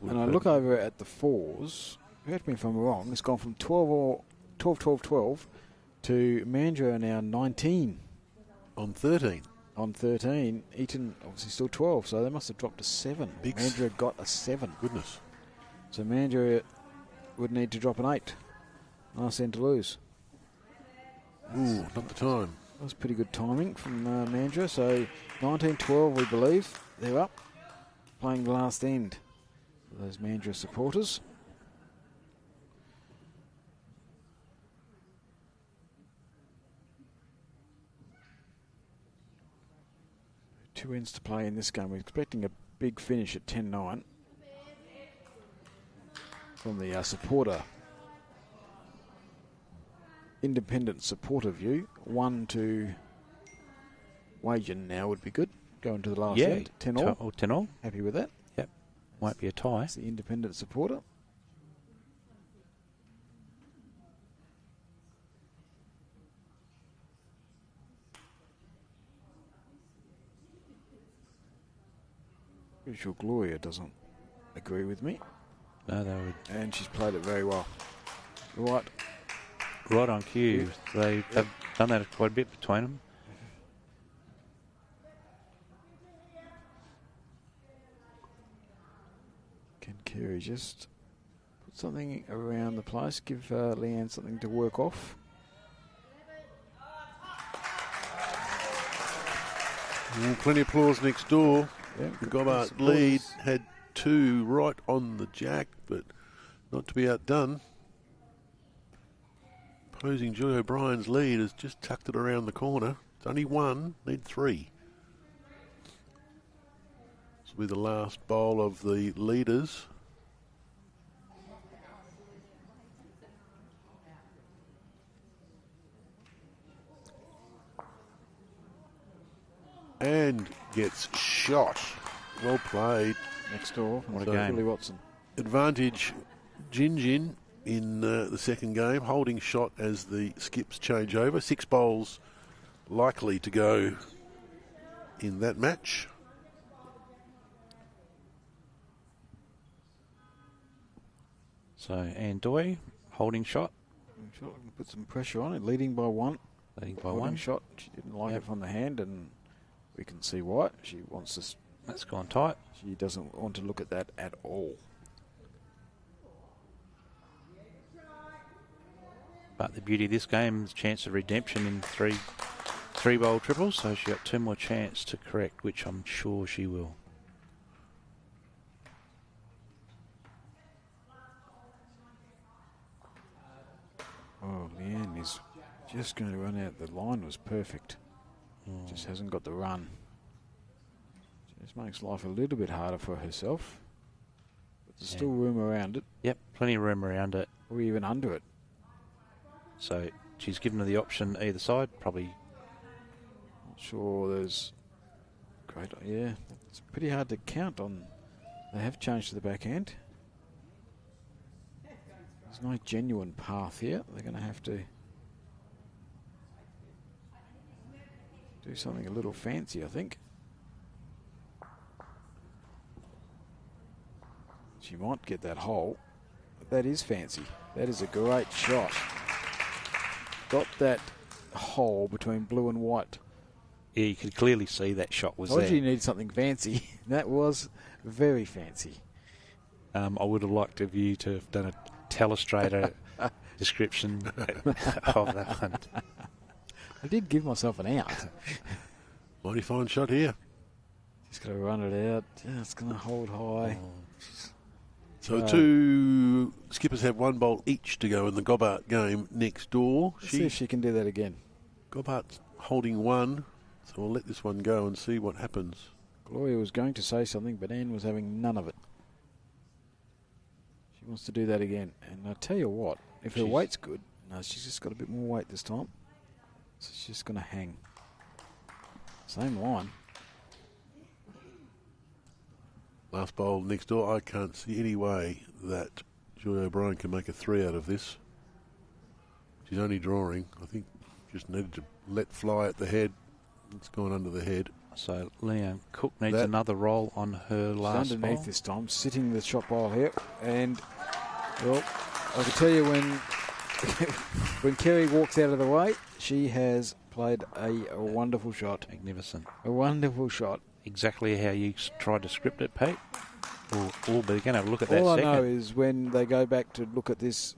And I look over at the 4s. Correct me if I'm wrong. It's gone from 12 to Mandra now 19. On 13. On 13. Eaton obviously still 12, so they must have dropped to 7. Mandra got a 7. Goodness. So Mandra would need to drop an 8. Last end to lose. Ooh, not the time. That was pretty good timing from Mandra. So 19-12, we believe. They're up. Playing the last end for those Mandra supporters. Two ends to play in this game. We're expecting a big finish at 10-9 from the supporter. Independent supporter view. 1 to Wagen now would be good. Going to the last end. 10 all. 10 all. Happy with that? Yep. Won't be a tie. That's the independent supporter. Pretty sure Gloria doesn't agree with me. No, they would. And she's played it very well. Right. Right on cue. They've done that quite a bit between them. Can Carey just put something around the place, give Leanne something to work off? Plenty of applause next door. Yeah, The Gobbart lead had 2 right on the jack, but not to be outdone. Opposing Joy O'Brien's lead has just tucked it around the corner. It's only 1, need 3. This will be the last bowl of the leaders. And gets shot. Well played. Next door. What a So game. Willie Watson. Advantage Jin in the second game, holding shot as the skips change over. 6 bowls likely to go in that match. So Andoy holding shot, Shot, put some pressure on it, leading by 1. leading by Holding 1. shot. She didn't like Yep. it from the hand, and we can see why. She wants this. That's gone tight. She doesn't want to look at that at all. But the beauty of this game is chance of redemption in three bowl triples, so she's got 2 more chance to correct, which I'm sure she will. Oh, Leanne is just going to run out. The line was perfect. Just hasn't got the run. Just makes life a little bit harder for herself. But there's still room around it, Yep, plenty of room around it. or even under it. So she's given her the option either side, probably. Not sure there's great. Yeah, it's pretty hard to count on. They have changed to the backhand. There's no genuine path here. They're going to have to do something a little fancy, I think. She might get that hole, but that is fancy. That is a great shot. Got that hole between blue and white. Yeah, you could clearly see that shot was Told there. you need something fancy. That was very fancy. I would have liked of you to have done a telestrator description of that one. I did give myself an out. Mighty fine shot here. Just got to run it out. Just going to hold high. So 2 skippers have 1 bowl each to go in the Gobbart game next door. Let's see if she can do that again. Gobbart's holding 1, so we'll let this one go and see what happens. Gloria was going to say something, but Anne was having none of it. She wants to do that again. And I tell you what, if her weight's good, no, she's just got a bit more weight this time. So she's just going to hang. Same line. Last bowl next door. I can't see any way that Joy O'Brien can make a 3 out of this. She's only drawing. I think just needed to let fly at the head. It's gone under the head. So Leanne Cook needs another roll on her last She's underneath bowl. this time, sitting the shot bowl here. And, well, I can tell you when when Kerry walks out of the way, she has played a wonderful shot. Magnificent. A wonderful shot. Exactly how you tried to script it, Pete. But we're going to have a look at that All I second. know is when they go back to look at this,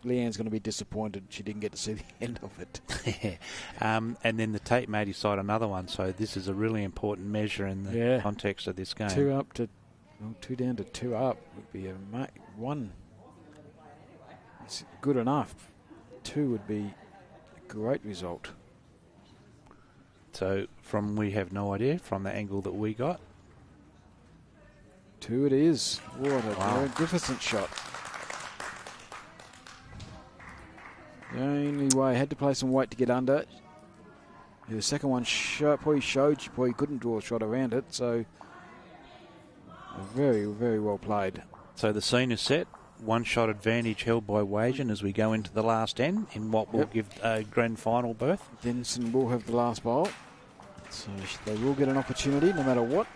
Leanne's going to be disappointed she didn't get to see the end of it. And then the tape may decide another one. So this is a really important measure in the context of this game. 2 up to, 2 down to 2 up would be a 1. It's good enough. 2 would be a great result. So we have no idea from the angle that we got. 2 it is. What a magnificent shot. The only way, had to play some weight to get under. The second one probably showed she probably couldn't draw a shot around it, so very, very well played. So the scene is set. 1 shot advantage held by Wagen as we go into the last end in what will give a grand final berth. Denson will have the last bowl, so they will get an opportunity no matter what.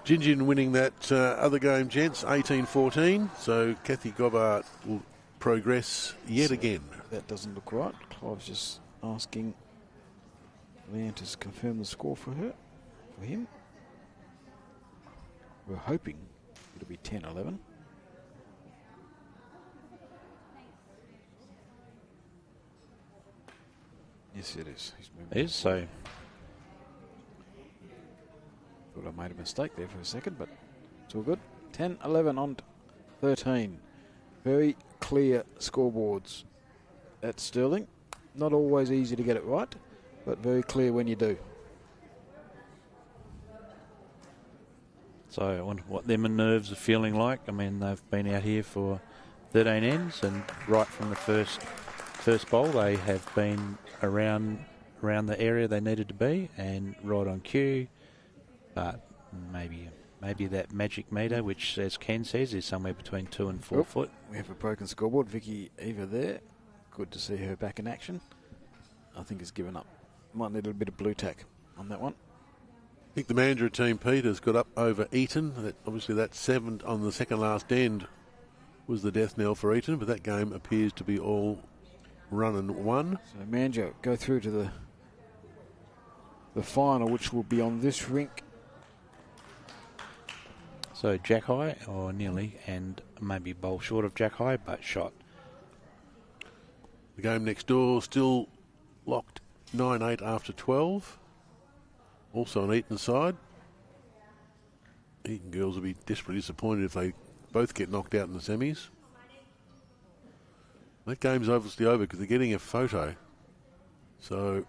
Gin winning that other game, gents, 18-14. So Kathy Gobbart will progress yet again. That doesn't look right. Clive's just asking Leanne to confirm the score for him. We're hoping it'll be 10-11. Yes, it is. He's moving. It is, so Thought I made a mistake there for a second, but it's all good. 10-11 on 13. Very clear scoreboards at Stirling. Not always easy to get it right, but very clear when you do. So I wonder what them and nerves are feeling like. I mean, they've been out here for 13 ends, and right from the first bowl, they have been around around the area they needed to be and right on cue. But maybe that magic meter, which, as Ken says, is somewhere between 2 and 4 foot. We have a broken scoreboard. Vicky Eva there. Good to see her back in action. I think has given up. Might need a little bit of blue tack on that one. I think the Mandurah team, Pete, has got up over Eton. Obviously, that 7 on the second last end was the death knell for Eton, but that game appears to be all run and won. So Mandurah go through to the final, which will be on this rink. So jack high, or nearly, and maybe bowl short of jack high, but shot. The game next door still locked 9-8 after 12. Also on Eton's side. Eton girls will be desperately disappointed if they both get knocked out in the semis. That game's obviously over because they're getting a photo. So,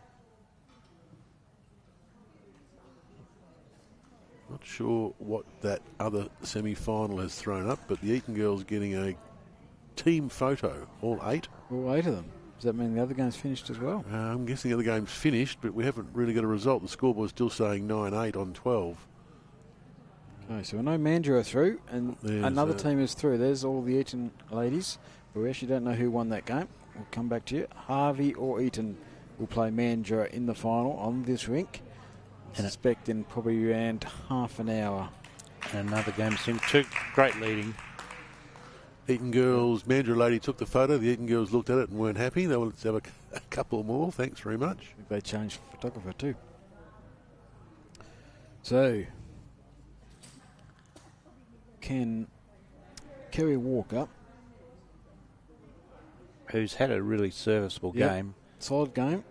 not sure what that other semi-final has thrown up, but the Eton girls getting a team photo, all 8. All 8 of them. Does that mean the other game's finished as well? I'm guessing the other game's finished, but we haven't really got a result. The scoreboard's still saying 9-8 on 12. Okay, so I know Mandurah are through, and another team is through. There's all the Eton ladies, but we actually don't know who won that game. We'll come back to you. Harvey or Eton will play Mandurah in the final on this rink. I suspect in probably around half an hour. And another game seemed two great leading. Eton girls, Mandurah lady took the photo. The Eton girls looked at it and weren't happy. They wanted to have a couple more. Thanks very much. I think they changed photographer too. So, can Kerry Walker, who's had a really serviceable game. Solid game.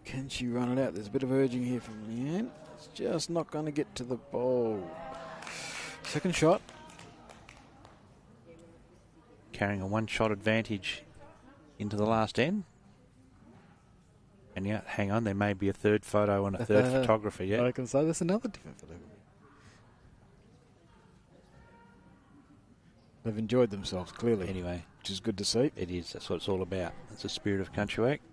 Can she run it out? There's a bit of urging here from Leanne. It's just not going to get to the bowl. Second shot. Carrying a one-shot advantage into the last end. And yeah, hang on, there may be a third photo and a third photographer yet. I can say there's another different photographer. They've enjoyed themselves, clearly. Anyway. Which is good to see. It is, that's what it's all about. It's the spirit of country act.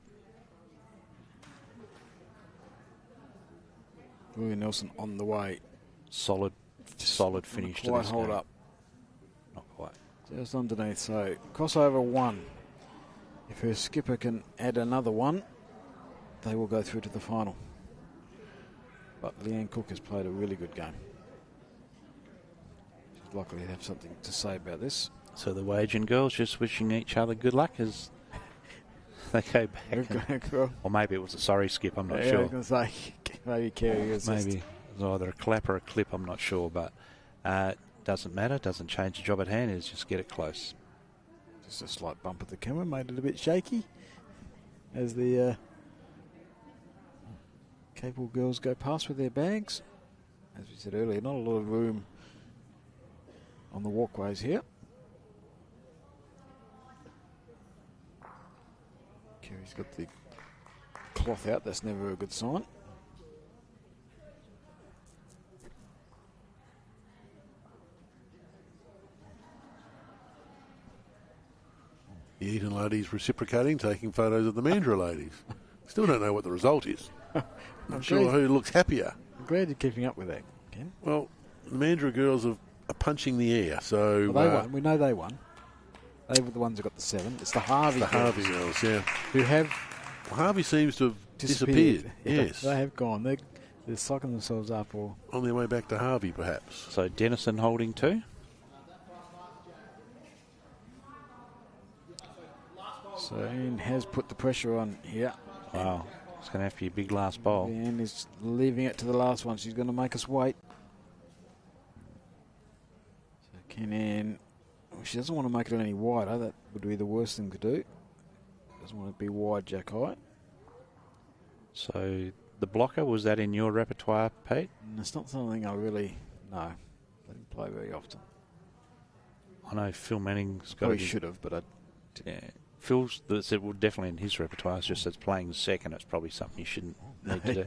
William Nelson on the way. Solid finish to quite this hold game. up. Not quite. Just underneath. So crossover 1. If her skipper can add another one, they will go through to the final. But Leanne Cook has played a really good game. She's likely to have something to say about this. So the Wagen girls just wishing each other good luck as they go back. Or maybe it was a sorry skip, I'm not sure. I was going to say, maybe Kerry is maybe it was either a clap or a clip, I'm not sure. But doesn't matter, doesn't change the job at hand, is just get it close. Just a slight bump at the camera, made it a bit shaky as the capable girls go past with their bags. As we said earlier, not a lot of room on the walkways here. Kerry's got the cloth out, that's never a good sign. The Eton ladies reciprocating, taking photos of the Mandurah ladies. Still don't know what the result is. Not sure who looks happier. I'm glad you're keeping up with that, Ken. Well, the Mandurah girls are punching the air, so... Well, they won. We know they won. They were the ones who got the 7. It's the Harvey girls. The Harvey girls, yeah. Who have... Well, Harvey seems to have disappeared. Yes. They have gone. They're sucking themselves up or... On their way back to Harvey, perhaps. So Dennison holding 2. So Ian has put the pressure on here. Wow. It's going to have to be a big last bowl. Ian is leaving it to the last one. She's going to make us wait. So Ken Ann... Well, she doesn't want to make it any wider. That would be the worst thing to do. Doesn't want to be wide jack high. So the blocker, was that in your repertoire, Pete? It's not something I really know. They didn't play very often. I know Phil Manning's got Probably should have, but I didn't. Yeah. Phil's said, well, definitely in his repertoire, it's just as playing second, it's probably something you shouldn't need to do.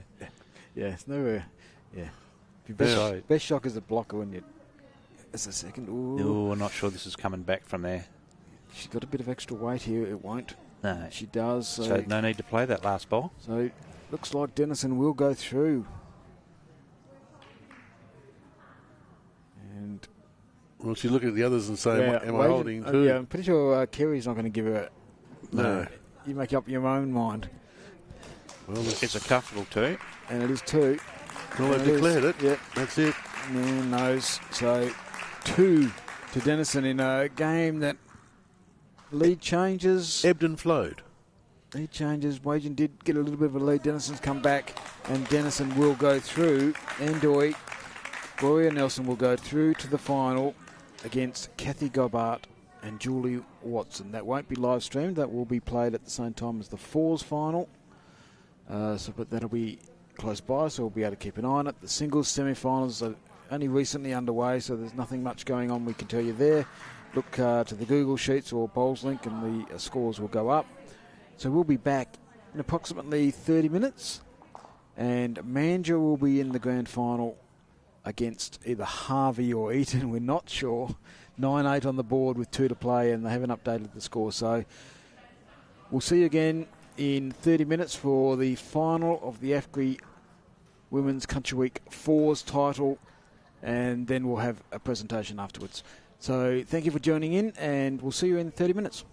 Yeah, it's nowhere. Yeah. Best shock is a blocker when you... It's a second. Ooh, I'm not sure this is coming back from there. She's got a bit of extra weight here. It won't. No. She does. So no need to play that last ball. So looks like Denison will go through. And Well, she look at the others and say, am I holding two? Yeah, I'm pretty sure Kerry's not going to give her. No. You make up your own mind. Well, It's a comfortable 2. And it is 2. Well, they've declared it. Yep. That's it. And those. So 2 to Denison in a game that lead changes. Ebbed and flowed. Lead changes. Wagen did get a little bit of a lead. Denison's come back, and Denison will go through. Andoy, Gloria Nelson will go through to the final against Kathy Gobart and Julie Watson. That won't be live streamed. That will be played at the same time as the fours final. But that'll be close by, so we'll be able to keep an eye on it. The singles semi-finals are only recently underway, so there's nothing much going on we can tell you there. Look to the Google Sheets or Bowls link and the scores will go up. So we'll be back in approximately 30 minutes, and Mandurah will be in the grand final against either Harvey or Eton. We're not sure. 9-8 on the board with 2 to play, and they haven't updated the score. So we'll see you again in 30 minutes for the final of the AFGRI Women's Country Week 4s title, and then we'll have a presentation afterwards. So thank you for joining in, and we'll see you in 30 minutes.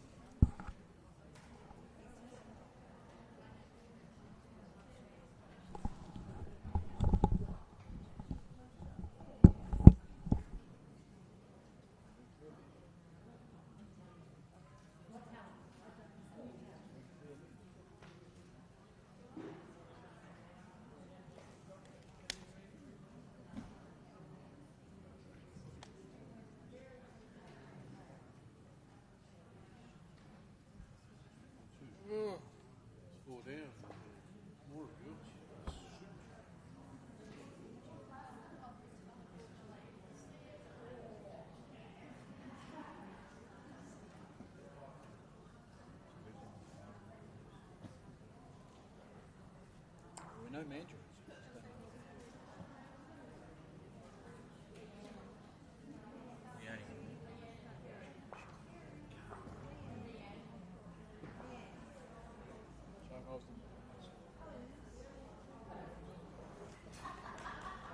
No Mandurahs.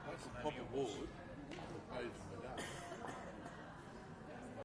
That's a proper ward.